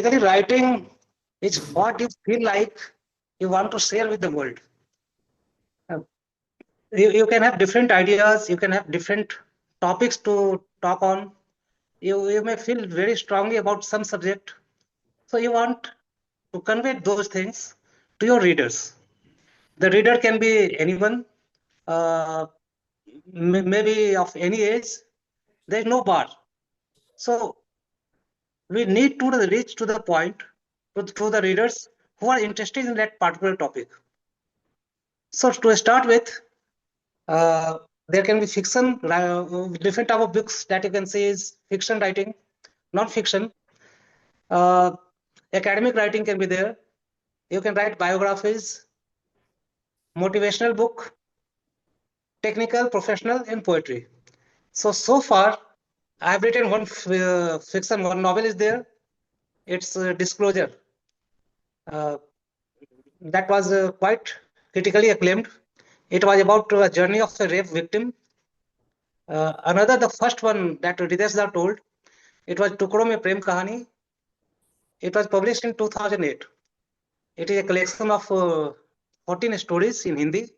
basically writing is what you feel like you want to share with the world. Uh, you can have different ideas, you can have different topics to talk on. You may feel very strongly about some subject. So you want to convey those things to your readers. The reader can be anyone, uh, maybe of any age. There is no bar. So we need to reach to the point to the readers who are interested in that particular topic. So to start with, there can be fiction, different type of books that you can say is fiction writing, non-fiction. Uh, Academic writing can be there. You can write biographies, motivational book, technical, professional, and poetry. So far, I've written one fiction, one novel is there. It's Disclosure. Uh, that was quite critically acclaimed. It was about a journey of a rape victim. Another, the first one that Ritesh told, it was Tukro Mein Prem Kahani. It was published in 2008. It is a collection of 14 stories in Hindi.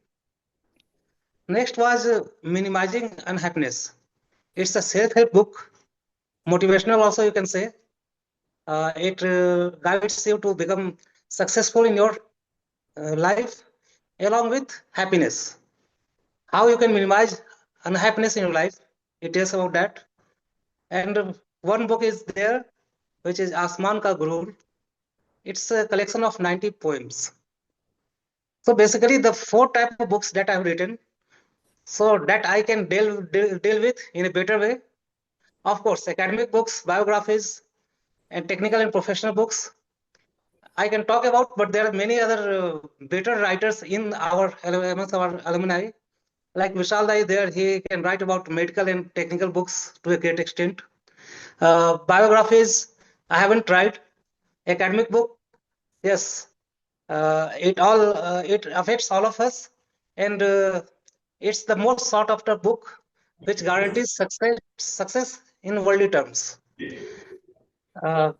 Next was Minimizing Unhappiness. It's a self-help book, motivational also you can say. It guides you to become successful in your life along with happiness. How you can minimize unhappiness in your life. It tells about that. And one book is there, which is Asman Ka Gurur. It's a collection of 90 poems. So basically, the four type of books that I've written, so that I can deal with in a better way. Of course, academic books, biographies, and technical and professional books I can talk about, but there are many other better writers in our amongst our alumni. Like Vishal Dai there, he can write about medical and technical books to a great extent. Biographies, I haven't tried. Academic book, yes, it affects all of us, and it's the most sought after book which guarantees success in worldly terms. Uh,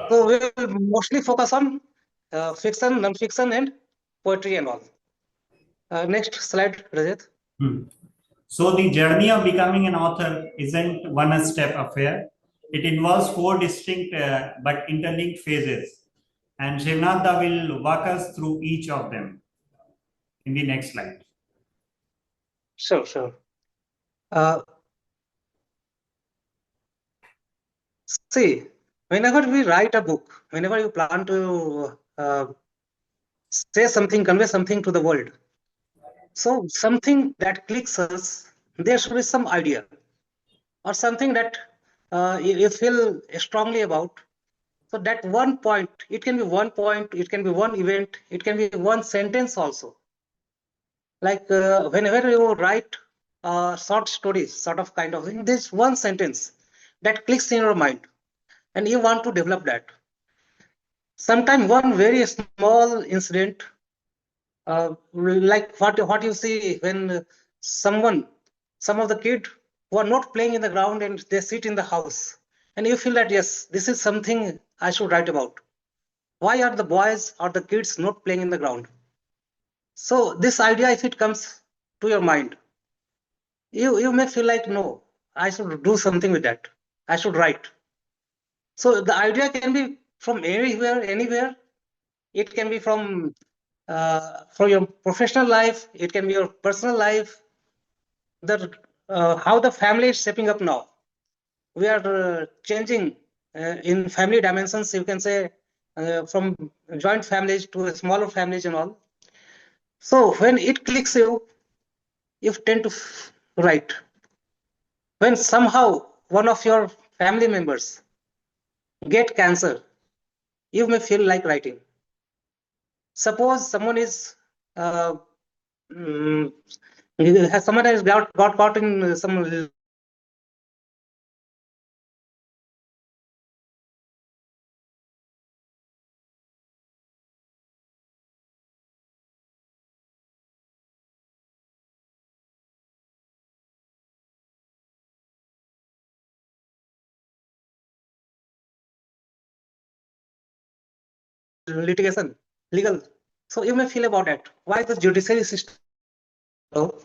so we will mostly focus on fiction, non-fiction, and poetry and all. Next slide, Rajat. Hmm. So the journey of becoming an author isn't one step affair. It involves four distinct but interlinked phases. And Sheo Nath will walk us through each of them in the next slide. Sure. Uh, See, whenever we write a book, whenever you plan to say something, convey something to the world, so something that clicks us, there should be some idea or something that you feel strongly about. So that one point, it can be one point, it can be one event, it can be one sentence also. Like whenever you write short stories, sort of kind of thing, there's one sentence that clicks in your mind and you want to develop that. Sometimes one very small incident, like what you see when some of the kids who are not playing in the ground and they sit in the house, and you feel that yes, this is something I should write about. Why are the boys or the kids not playing in the ground? So this idea, if it comes to your mind, you may feel like no, I should do something with that. I should write. So the idea can be from anywhere. It can be from your professional life. It can be your personal life. The how the family is shaping up now. We are changing in family dimensions. You can say from joint families to smaller families and all. So when it clicks you tend to write. When somehow one of your family members get cancer, you may feel like writing. Suppose someone is mm, someone has got caught in some litigation, legal. So you may feel about that. Why the judiciary system? Hello?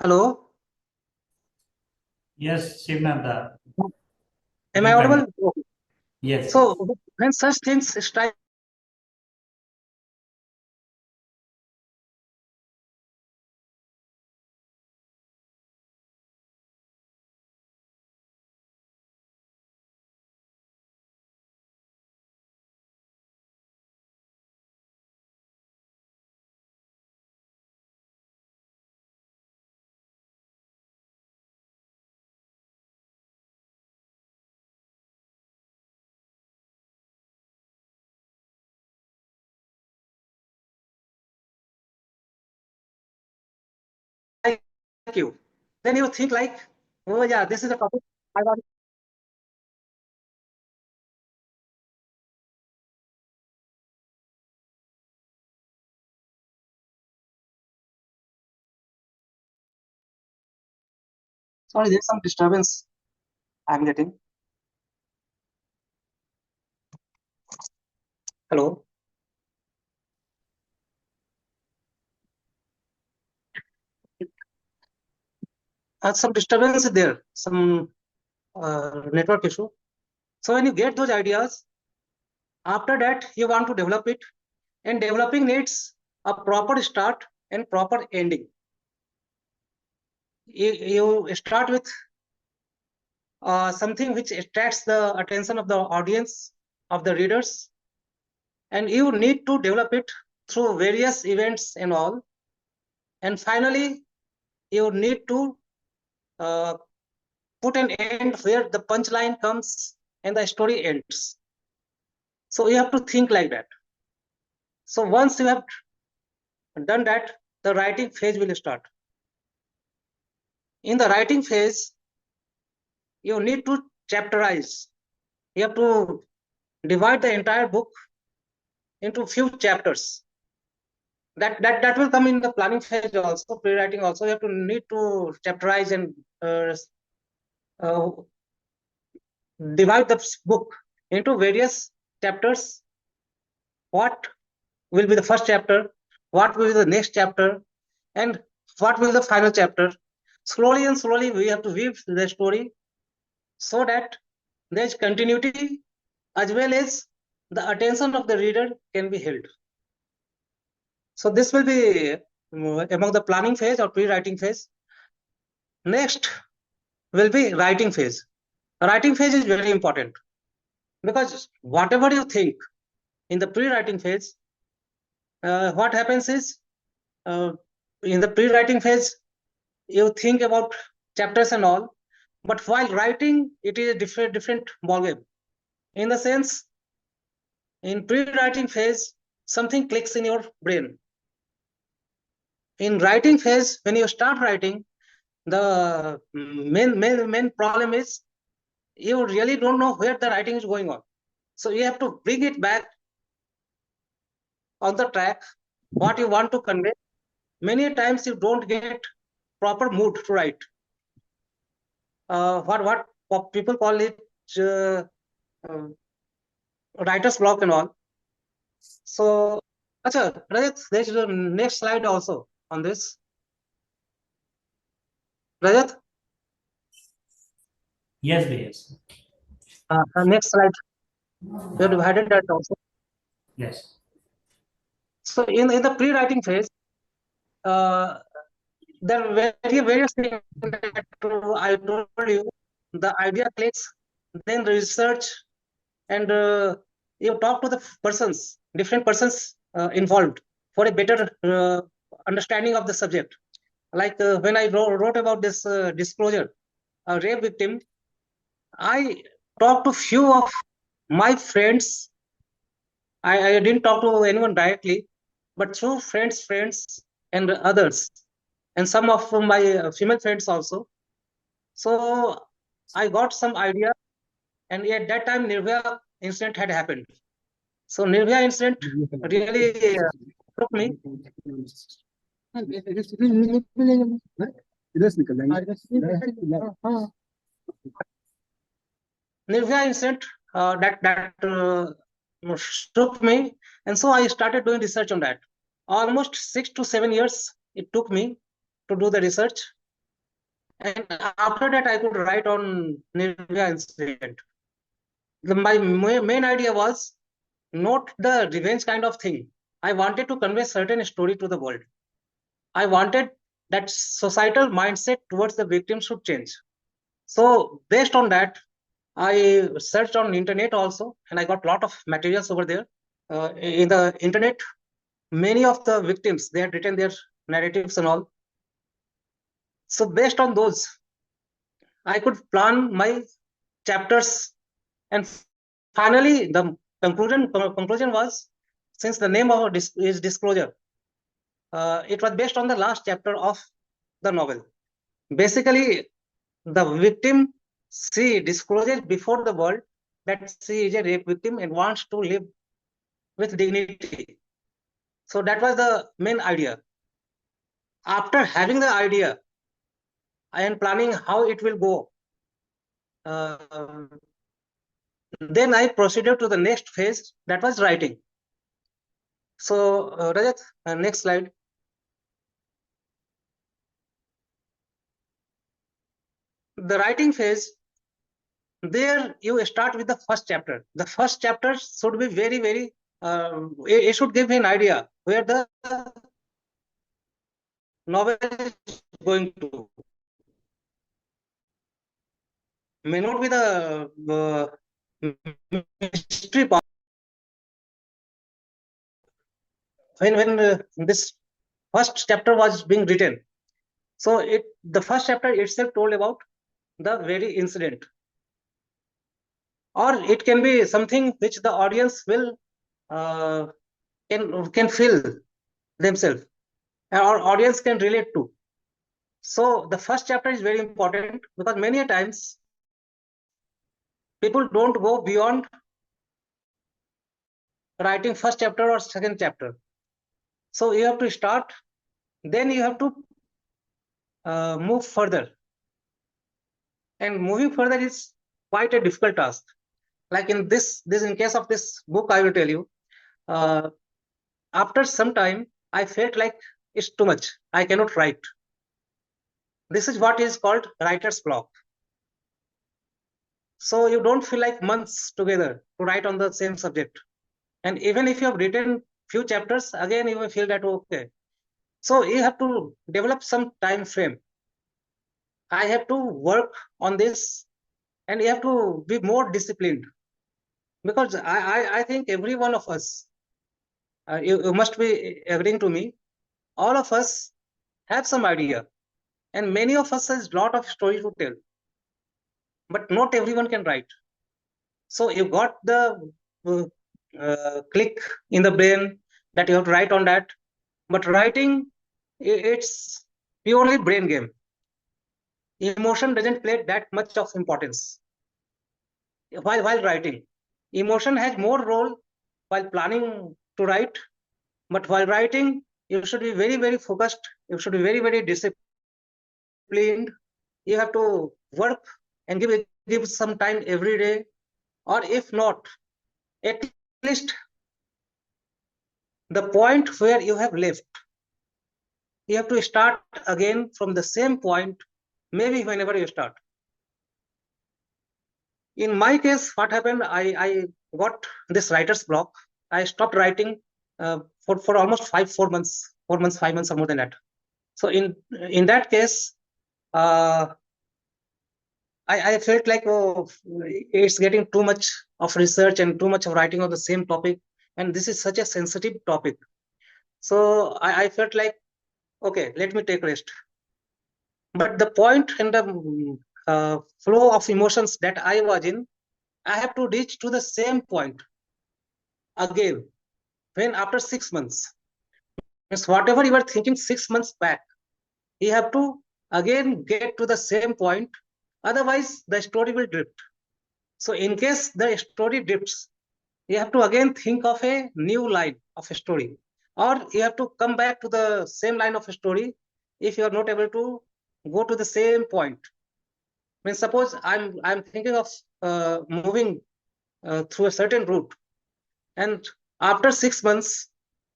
Hello? Yes, Shivnanda. Am You I can audible? continue. Okay. Yes. So when such things strike, like you, then you think like, oh yeah, this is a topic I want. Sorry, there's some disturbance I'm getting. Hello? Some disturbance is there, some network issue. So when you get those ideas, after that you want to develop it, and developing needs a proper start and proper ending. You start with something which attracts the attention of the audience, of the readers, and you need to develop it through various events and all. And finally, you need to uh, put an end where the punchline comes and the story ends. So you have to think like that. So once you have done that, the writing phase will start. In the writing phase, you need to chapterize. You have to divide the entire book into few chapters. That will come in the planning phase also, pre-writing also. You have to need to chapterize and uh, divide the book into various chapters. What will be the first chapter? What will be the next chapter? And what will be the final chapter? Slowly and slowly, we have to weave the story so that there is continuity as well as the attention of the reader can be held. So this will be among the planning phase or pre-writing phase. Next will be writing phase. Writing phase is very important because whatever you think in the pre-writing phase, what happens is in the pre-writing phase, you think about chapters and all, but while writing, it is a different ballgame. In the sense, in pre-writing phase, something clicks in your brain. In writing phase, when you start writing, the main problem is you really don't know where the writing is going on. So you have to bring it back on the track, what you want to convey. Many times you don't get proper mood to write. What people call it uh, uh, writer's block and all. So, acha, Rajat, there's the next slide also on this. Rajat, Yes, yes. next slide. We have divided that also. Yes. So in the pre-writing phase, uh, there are various things that I told you. The idea clicks, then research, and you talk to the persons, different persons involved for a better understanding of the subject. Like when I wrote about this disclosure, a rape victim, I talked to few of my friends. I didn't talk to anyone directly, but through friends, and others, and some of my female friends also. So I got some idea, and at that time, Nirvaya incident had happened. So Nirvaya incident really took me. Nirvya incident that shook me, and so I started doing research on that. Almost 6 to 7 years it took me to do the research, and after that I could write on Nirvya incident. My main idea was not the revenge kind of thing. I wanted to convey certain story to the world. I wanted that societal mindset towards the victim should change. So based on that, I searched on internet also, and I got a lot of materials over there. In the internet, many of the victims, they had written their narratives and all. So based on those, I could plan my chapters, and finally the conclusion was, since the name of is disclosure, it was based on the last chapter of the novel. Basically, the victim, she discloses before the world that she is a rape victim and wants to live with dignity. So that was the main idea. After having the idea, I am planning how it will go. Then I proceeded to the next phase, that was writing. So Rajat, next slide. The writing phase, there you start with the first chapter. The first chapter should be very, it should give an idea where the novel is going to. May not be the mystery part. When this first chapter was being written, so the first chapter itself told about the very incident, or it can be something which the audience will uh, can feel themselves, or audience can relate to. So the first chapter is very important, because many a times people don't go beyond writing first chapter or second chapter. So you have to start, then you have to move further, and moving further is quite a difficult task. Like in in case of this book, I will tell you, uh, after some time I felt like it's too much, I cannot write. This is what is called writer's block. So you don't feel like months together to write on the same subject, and even if you have written few chapters, again you will feel that okay. So you have to develop some time frame. I have to work on this, and you have to be more disciplined, because I think every one of us, you must be agreeing to me, all of us have some idea, and many of us has lot of story to tell, but not everyone can write. So you got the click in the brain that you have to write on that, but writing, it's purely brain game. Emotion doesn't play that much of importance while writing. Emotion has more role while planning to write, but while writing, you should be very focused. You should be very disciplined. You have to work and give some time every day, or if not, at least the point where you have left, you have to start again from the same point, maybe whenever you start. In my case, what happened, I got this writer's block. I stopped writing for almost 4 months, 5 months, or more than that. So in that case, I felt like, oh, it's getting too much of research and too much of writing on the same topic, and this is such a sensitive topic. So I felt like, okay, let me take rest. But the point and the flow of emotions that I was in, I have to reach to the same point again. When after 6 months, means whatever you were thinking 6 months back, you have to again get to the same point. Otherwise, the story will drift. So in case the story drifts, you have to again think of a new line of a story. or you have to come back to the same line of a story if you are not able to go to the same point. I mean, suppose I'm thinking of moving through a certain route, and after 6 months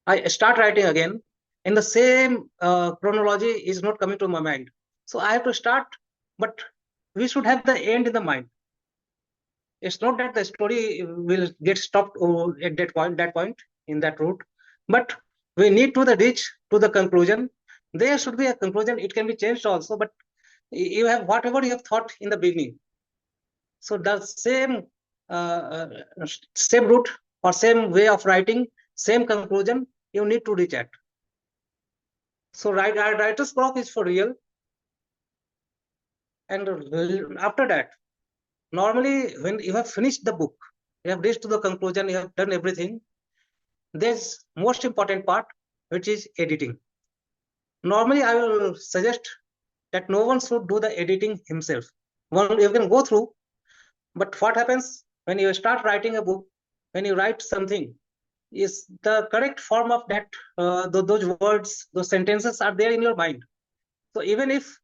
I start writing again, and the same chronology is not coming to my mind. So I have to start, but we should have the end in the mind. It's not that the story will get stopped at that point in that route, but we need to the reach to the conclusion. There should be a conclusion. It can be changed also, but you have whatever you have thought in the beginning. So the same route or same way of writing, same conclusion, you need to reach at. So writer's block is for real. And after that, normally when you have finished the book, you have reached to the conclusion, you have done everything, there's most important part, which is editing. Normally I will suggest that no one should do the editing himself. One, you can go through, but what happens when you start writing a book, when you write something, is the correct form of that, those words, those sentences are there in your mind. So even if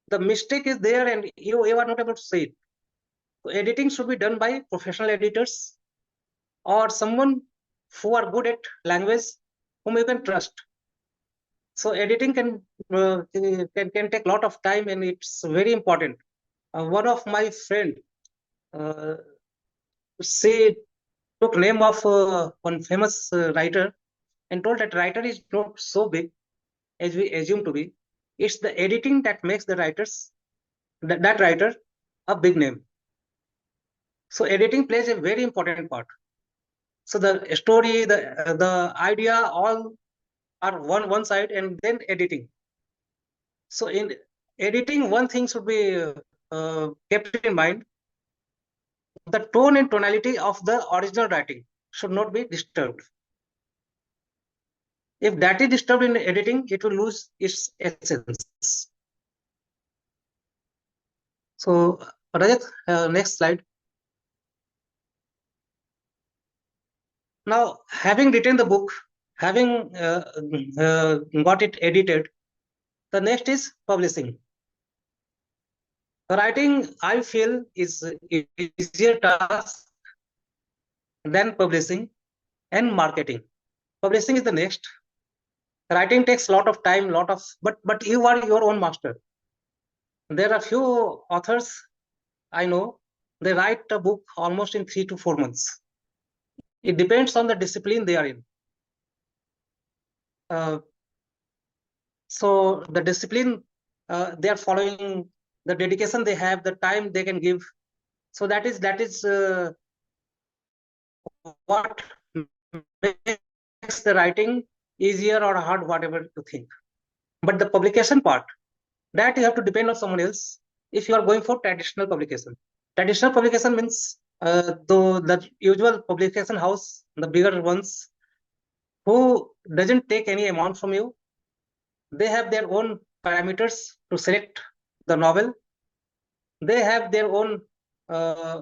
the mistake is there and you are not able to say it, so editing should be done by professional editors or someone who are good at language, whom you can trust. So editing can take a lot of time, and it's very important. One of my friend, uh, she took name of one famous writer and told that writer is not so big as we assume to be. It's the editing that makes the that writer a big name. So editing plays a very important part. So the story, the idea, all are one side, and then editing. So in editing, one thing should be kept in mind: the tone and tonality of the original writing should not be disturbed. If that is disturbed in editing, it will lose its essence. So, Rajat, next slide. Now, having written the book, having got it edited, the next is publishing. Writing, I feel, is easier task than publishing and marketing. Publishing is the next. Writing takes a lot of time, but you are your own master. There are few authors I know, they write a book almost in 3 to 4 months. It depends on the discipline they are in. Uh, so the discipline they are following, the dedication they have, the time they can give. So that is what makes the writing easier or hard, whatever you think. But the publication part, that you have to depend on someone else if you are going for traditional publication. Traditional publication means the usual publication house, the bigger ones, who doesn't take any amount from you. They have their own parameters to select the novel. They have their own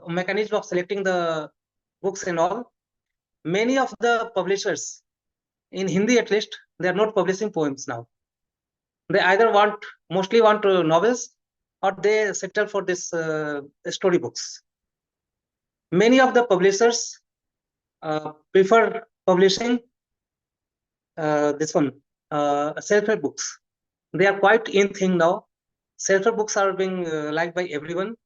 mechanism of selecting the books and all. Many of the publishers, in Hindi at least, they are not publishing poems now. They either mostly want novels, or they settle for this storybooks. Many of the publishers prefer publishing this one self-help books. They are quite in thing now. Self-help books are being liked by everyone.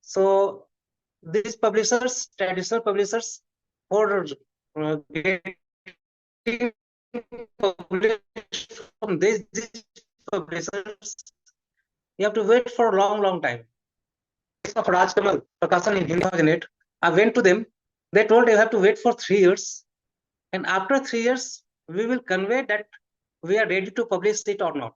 So these publishers, traditional publishers, for getting published from these publishers, you have to wait for a long time. Of Rajkamal Prakashan in Hindi, I went to them. They told you have to wait for 3 years, and after 3 years, we will convey that we are ready to publish it or not.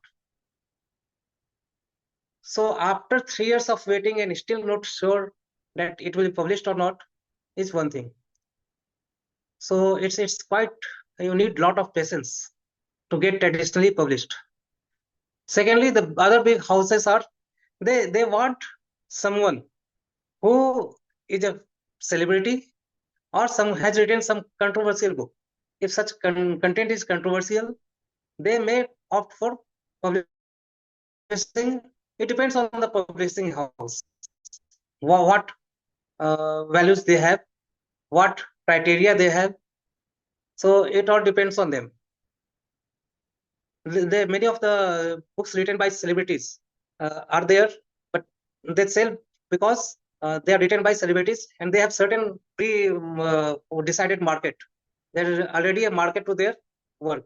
So after 3 years of waiting and still not sure that it will be published or not is one thing. So it's quite, you need a lot of patience to get traditionally published. Secondly, the other big houses are, they want someone who is a celebrity or some has written some controversial book. if such content is controversial, they may opt for publishing. It depends on the publishing house, what values they have, what criteria they have. So it all depends on them. Many of the books written by celebrities are there, but they sell because they are written by celebrities and they have certain decided market. There is already a market to their work.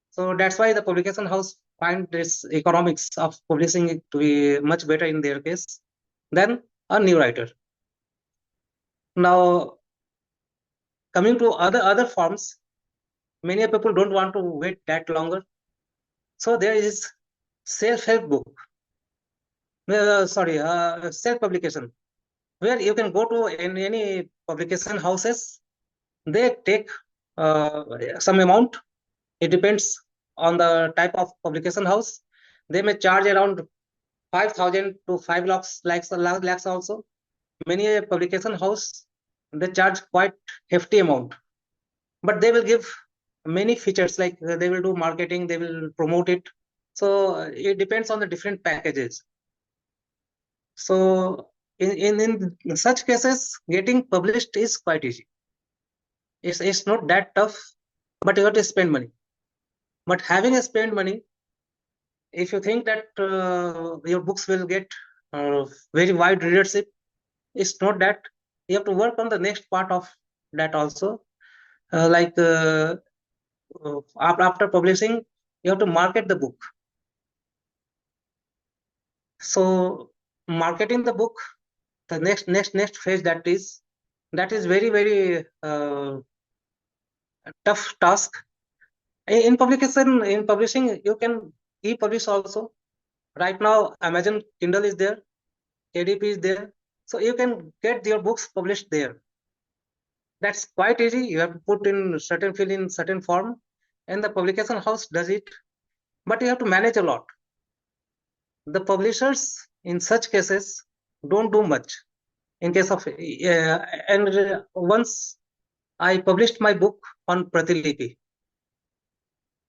So that's why the publication house find this economics of publishing it to be much better in their case than a new writer. Now, coming to other forms, many people don't want to wait that longer. So there is self-help book. Self-publication, where you can go to any publication houses. They take some amount. It depends on the type of publication house. They may charge around 5,000 to 5 lakhs also. Many publication house, they charge quite hefty amount, but they will give many features, like they will do marketing, they will promote it. So it depends on the different packages. So in such cases, getting published is quite easy. It's not that tough, but you have to spend money. But having a spend money, if you think that your books will get very wide readership, it's not that. You have to work on the next part of that also. After publishing, you have to market the book. So marketing the book, the next phase, that is very tough task. In publishing, you can e-publish also. Right now, Amazon Kindle is there, KDP is there, so you can get your books published there. That's quite easy. You have to put in certain fill in certain form, and the publication house does it. But you have to manage a lot. The publishers in such cases don't do much. In case of once I published my book on Pratilipi.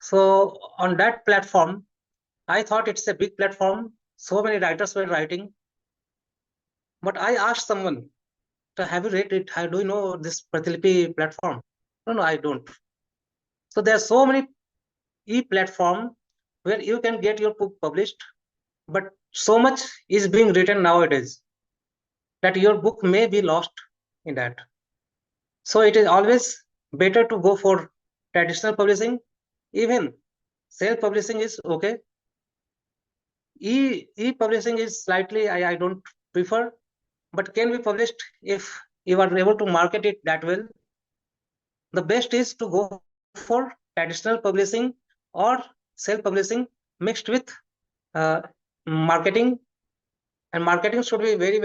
So on that platform, I thought it's a big platform. So many writers were writing. But I asked someone, have you read it? Do you know this Pratilipi platform? No, I don't. So there are so many e-platform where you can get your book published, but so much is being written nowadays that your book may be lost in that. So it is always better to go for traditional publishing. Even self-publishing is okay. E-publishing is slightly, I don't prefer, but can be published if you are able to market it that well. The best is to go for traditional publishing or self-publishing mixed with marketing. And marketing should be very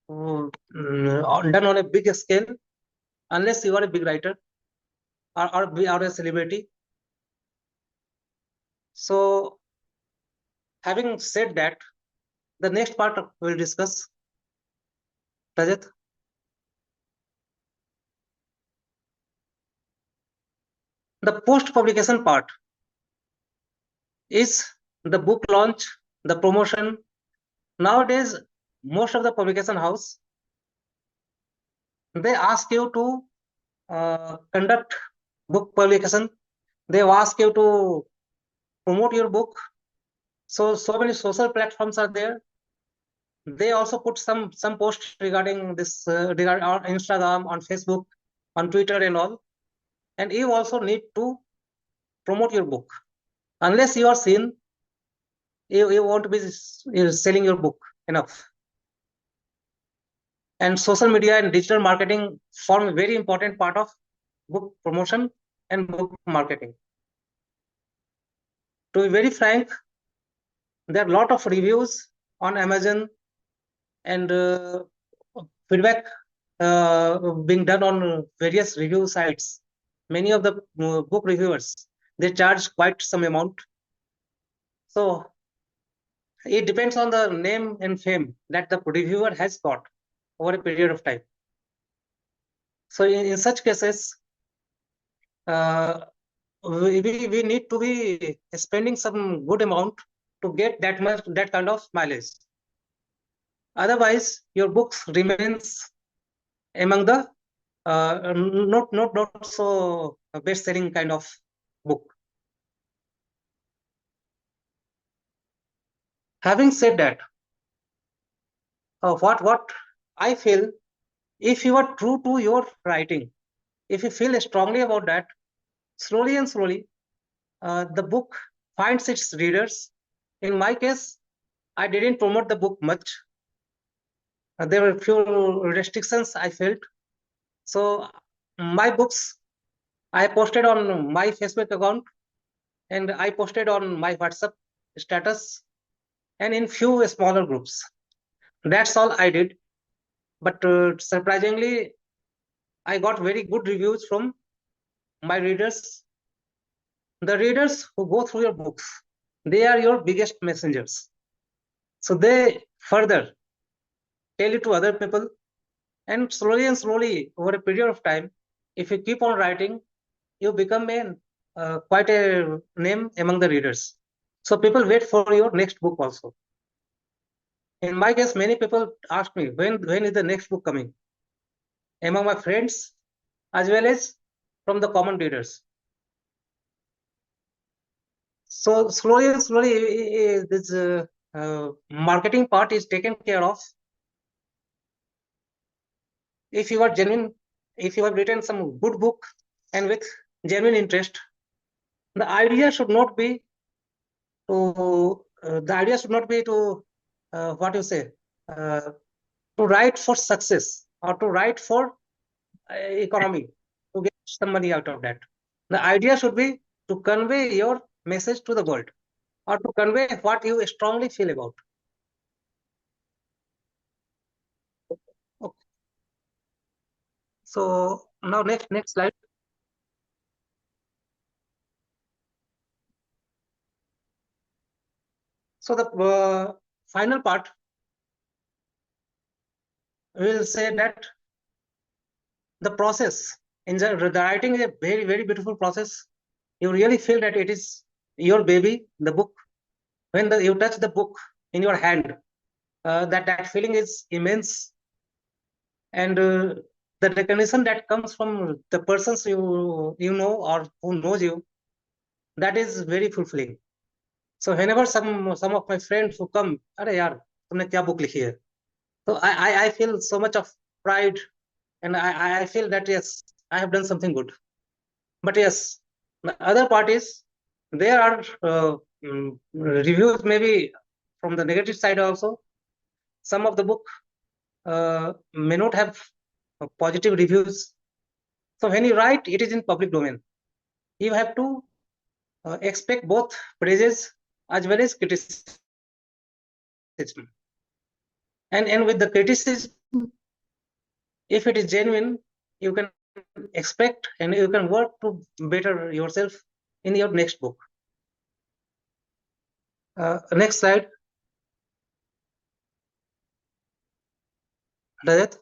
done on a big scale, unless you are a big writer or a celebrity. So having said that, the next part we'll discuss. Rajat. The post-publication part is the book launch, the promotion. Nowadays, most of the publication house, they ask you to conduct book publication. They ask you to promote your book. So many social platforms are there. They also put some posts regarding this, regarding on Instagram, on Facebook, on Twitter and all. And you also need to promote your book. Unless you are seen, you won't be selling your book enough. And social media and digital marketing form a very important part of book promotion and book marketing. To be very frank, there are a lot of reviews on Amazon and feedback being done on various review sites. Many of the book reviewers, they charge quite some amount. So it depends on the name and fame that the reviewer has got over a period of time. So in such cases, we need to be spending some good amount to get that kind of mileage. Otherwise, your books remains among the not so best selling kind of book. Having said that, what I feel, if you are true to your writing, if you feel strongly about that, slowly and slowly, the book finds its readers. In my case, I didn't promote the book much. There were few restrictions I felt. So my books I posted on my Facebook account and I posted on my WhatsApp status and in few smaller groups. That's all I did. But surprisingly, I got very good reviews from my readers. The readers who go through your books, they are your biggest messengers. So they further tell it to other people, and slowly, over a period of time, if you keep on writing, you become quite a name among the readers. So people wait for your next book also. In my case, many people ask me, when is the next book coming? Among my friends, as well as from the common readers. So slowly and slowly, this marketing part is taken care of. If you are genuine, if you have written some good book and with genuine interest, the idea should not be to what you say, to write for success or to write for economy, to get some money out of that. The idea should be to convey your message to the world or to convey what you strongly feel about. Okay. So now next slide. So the final part will say that the process in the writing is a very beautiful process. You really feel that it is your baby, the book. When you touch the book in your hand, that feeling is immense, and the recognition that comes from the persons you know or who knows you, that is very fulfilling. So whenever some of my friends who come, अरे यार तुमने क्या book लिखी है? So I feel so much of pride, and I feel that yes, I have done something good. But yes, the other part is there are reviews maybe from the negative side also. Some of the book may not have positive reviews. So when you write, it is in public domain. You have to expect both praises as well as criticism. And with the criticism, if it is genuine, you can expect and you can work to better yourself in your next book. Next slide. Rajat.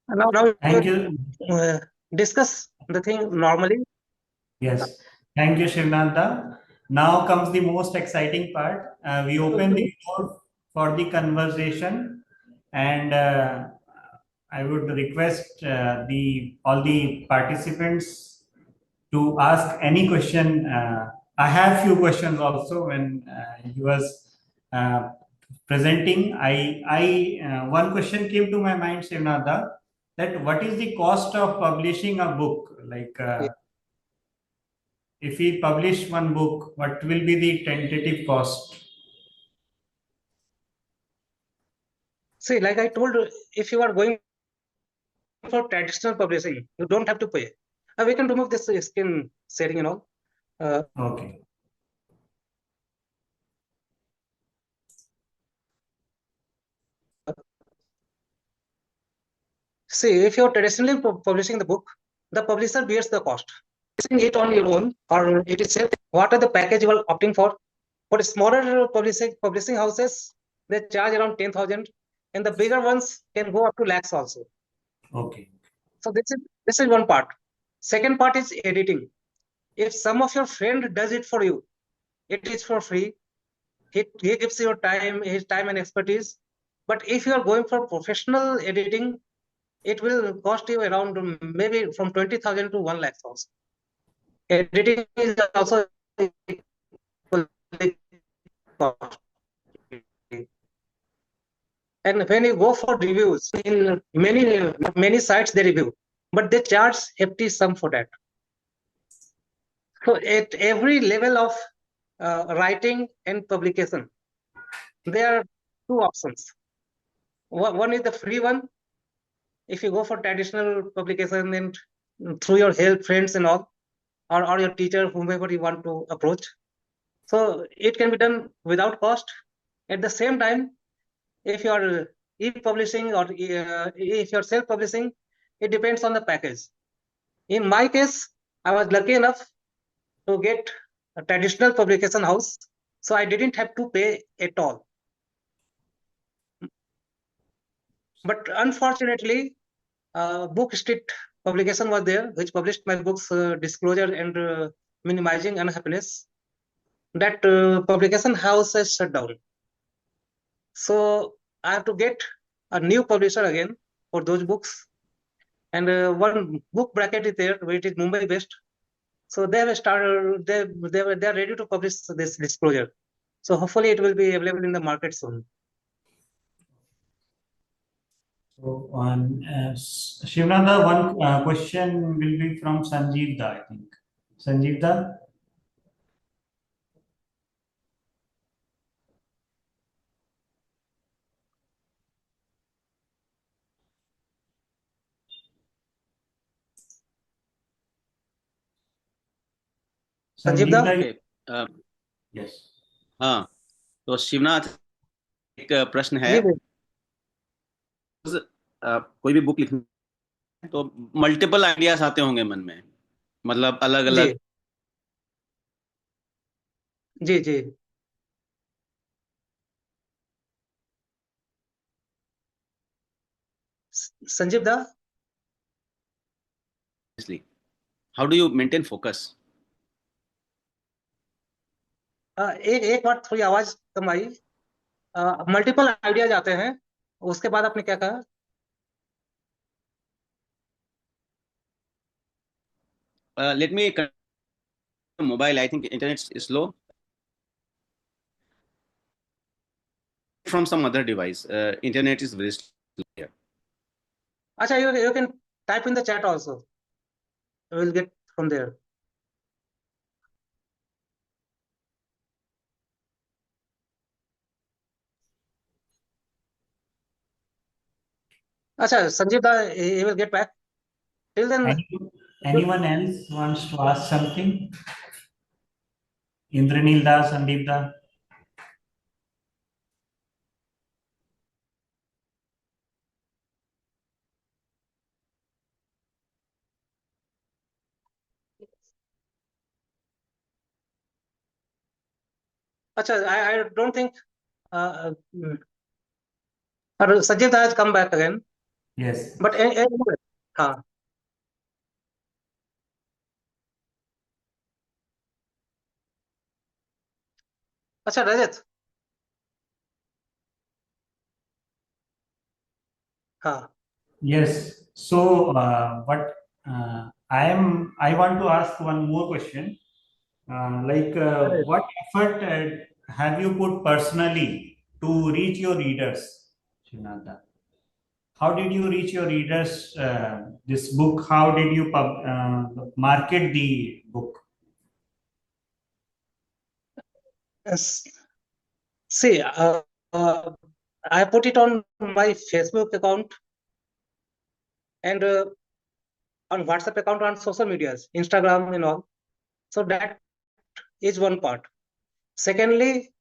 Now Thank you. Discuss the thing normally. Yes. Thank you, Shivnanda. Now comes the most exciting part. We open the floor for the conversation, and I would request all the participants to ask any question. I have few questions also when he was presenting. One question came to my mind, Shivnanda, that what is the cost of publishing a book? Like, if we publish one book, what will be the tentative cost? See, like I told, if you are going for traditional publishing, you don't have to pay. We can remove this screen sharing and all. Okay. See, if you're traditionally publishing the book, the publisher bears the cost. Publishing it on your own, or it is said, what are the package you are opting for? For smaller publishing houses, they charge around 10,000. and the bigger ones can go up to lakhs also. Okay. So this is one part. Second part is editing. If some of your friend does it for you, it is for free. He gives you his time and expertise. But if you are going for professional editing, it will cost you around maybe from 20,000 to 1 lakh also. Editing is also equally costly. And when you go for reviews, in many sites they review, but they charge hefty sum for that. So at every level of writing and publication, there are two options. One is the free one. If you go for traditional publication and through your help, friends and all, or your teacher, whomever you want to approach. So it can be done without cost. At the same time, if you are e-publishing or if you're self-publishing, it depends on the package. In my case, I was lucky enough to get a traditional publication house, so I didn't have to pay at all. But unfortunately, Book Street publication was there, which published my books, Disclosure and Minimizing Unhappiness. That publication house has shut down. So I have to get a new publisher again for those books. And one book bracket is there, which is Mumbai based. So they have started. They are ready to publish this Disclosure. So hopefully it will be available in the market soon. So on Shivnanda, one question will be from Sanjeev Da, I think. Sanjeev Da? Sanjeev Sanjeev Da? Da, Okay. yes. हाँ, तो शिवनाथ एक प्रश्न है। जी भाई। कोई भी book लिखनी है तो मल्टीपल आइडियाज आते होंगे मन में, मतलब अलग अलग। जी जी संजीव दा, how do you maintain focus? एक बार थोड़ी आवाज कम आई। मल्टीपल आइडियाज आते हैं, उसके बाद आपने क्या कहा? Let me mobile, I think internet is slow from some other device. Internet is very slow here. अच्छा, you can type in the chat also. We will get from there. अच्छा, संजीव दा, he will get back. Till then, Anyone else wants to ask something? Indranil Da, Sandeep Da? अच्छा, I don't think Sanjeev Da has come back again. Yes. But anyway, हाँ. अच्छा रजत, हाँ. Yes. So, but I want to ask one more question. What effort have you put personally to reach your readers, Shinada? How did you reach your readers this book? How did you market the book? Yes. See, I put it on my Facebook account and on WhatsApp account, on social medias, Instagram and all. So that is one part. Secondly,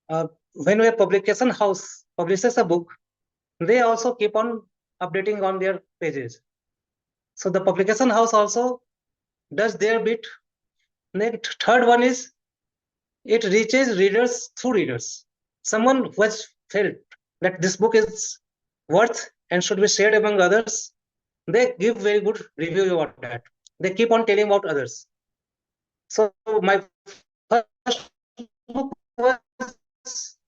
when a publication house publishes a book, they also keep on updating on their pages. So the publication house also does their bit. Then third one is it reaches readers through readers. Someone who has felt that this book is worth and should be shared among others, they give very good review about that. They keep on telling about others. So my first book was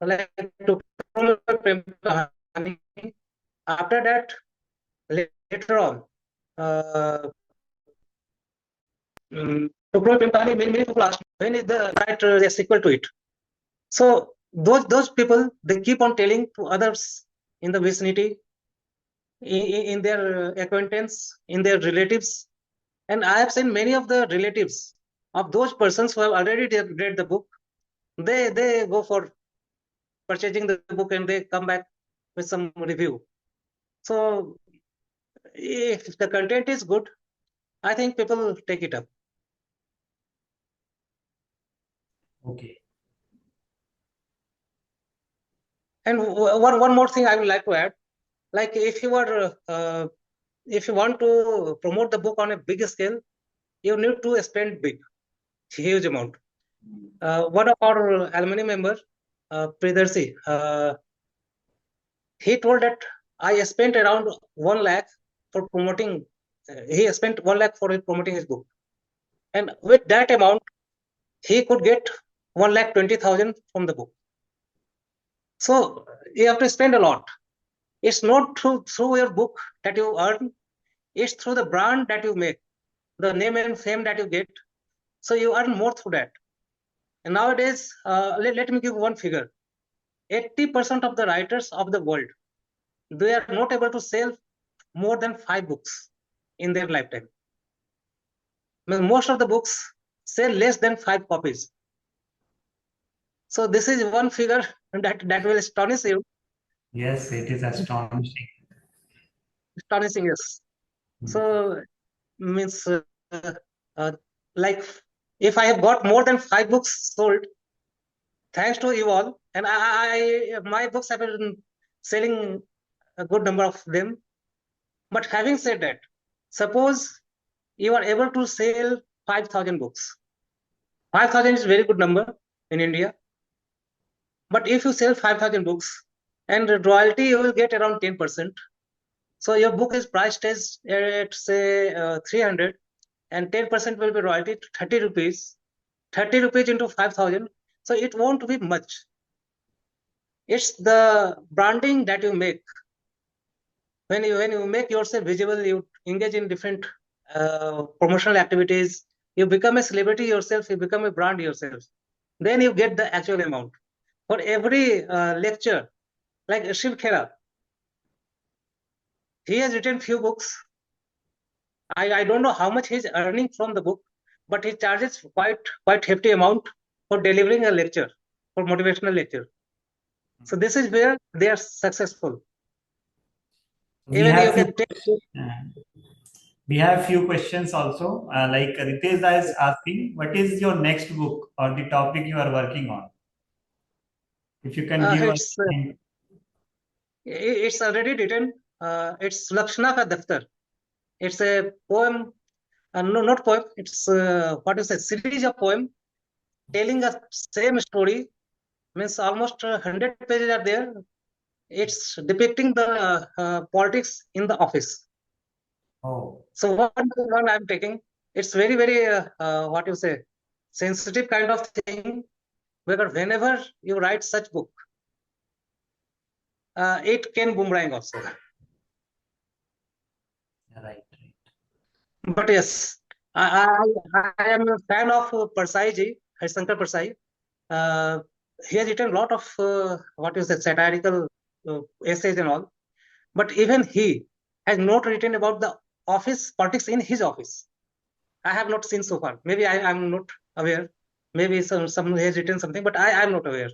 like Tukram Prem Kahani. After that, later on, uh, Tukram Prem Kahani, many people ask when is the right the sequel to it. So those people, they keep on telling to others in the vicinity, in their acquaintance, in their relatives. And I have seen many of the relatives of those persons who have already read the book. They go for purchasing the book and they come back with some review. So if the content is good, I think people will take it up. Okay. And one more thing I would like to add, like if you want to promote the book on a big scale, you need to spend big, huge amount. One of our alumni member, Pridarshi, he told that I spent around 1 lakh for promoting. He spent 1 lakh for promoting his book, and with that amount, he could get 1,20,000 from the book. So you have to spend a lot. It's not through your book that you earn. It's through the brand that you make, the name and fame that you get. So you earn more through that. And nowadays, let me give one figure. 80% of the writers of the world, they are not able to sell more than 5 books in their lifetime. Most of the books sell less than 5 copies. So this is one figure that will astonish you. Yes, it is astonishing. Astonishing, yes. So means uh, like if I have got more than 5 books sold, thanks to you all, and my books have been selling a good number of them. But having said that, suppose you are able to sell 5,000 books. 5,000 is a very good number in India. But if you sell 5,000 books and royalty, you will get around 10%. So your book is priced as at say 300, and 10% will be royalty to 30 rupees. 30 rupees into 5,000. So it won't be much. It's the branding that you make. When you make yourself visible, you engage in different promotional activities, you become a celebrity yourself, you become a brand yourself. Then you get the actual amount. For every lecture, like Shiv Khera, he has written few books. I don't know how much he's earning from the book, but he charges quite hefty amount for delivering a lecture, for motivational lecture. So this is where they are successful. We Even you have few, can take. we have few questions also. Like Ritesh Da is asking, what is your next book or the topic you are working on? If you can give us. It's already written. It's Lakshana Ka Daftar. It's a poem. No, not poem. It's what is a series of poem telling a same story. Means almost 100 pages are there. It's depicting the politics in the office. Oh. So one I'm taking. It's very what you say, sensitive kind of thing. Because whenever you write such book, it can boomerang also. Right. But yes, I am a fan of Persai ji, Harishankar Persai. He has written a lot of what is that satirical essays and all. But even he has not written about the office politics in his office. I have not seen so far. Maybe I am not aware. Maybe some he has written something, but I am not aware.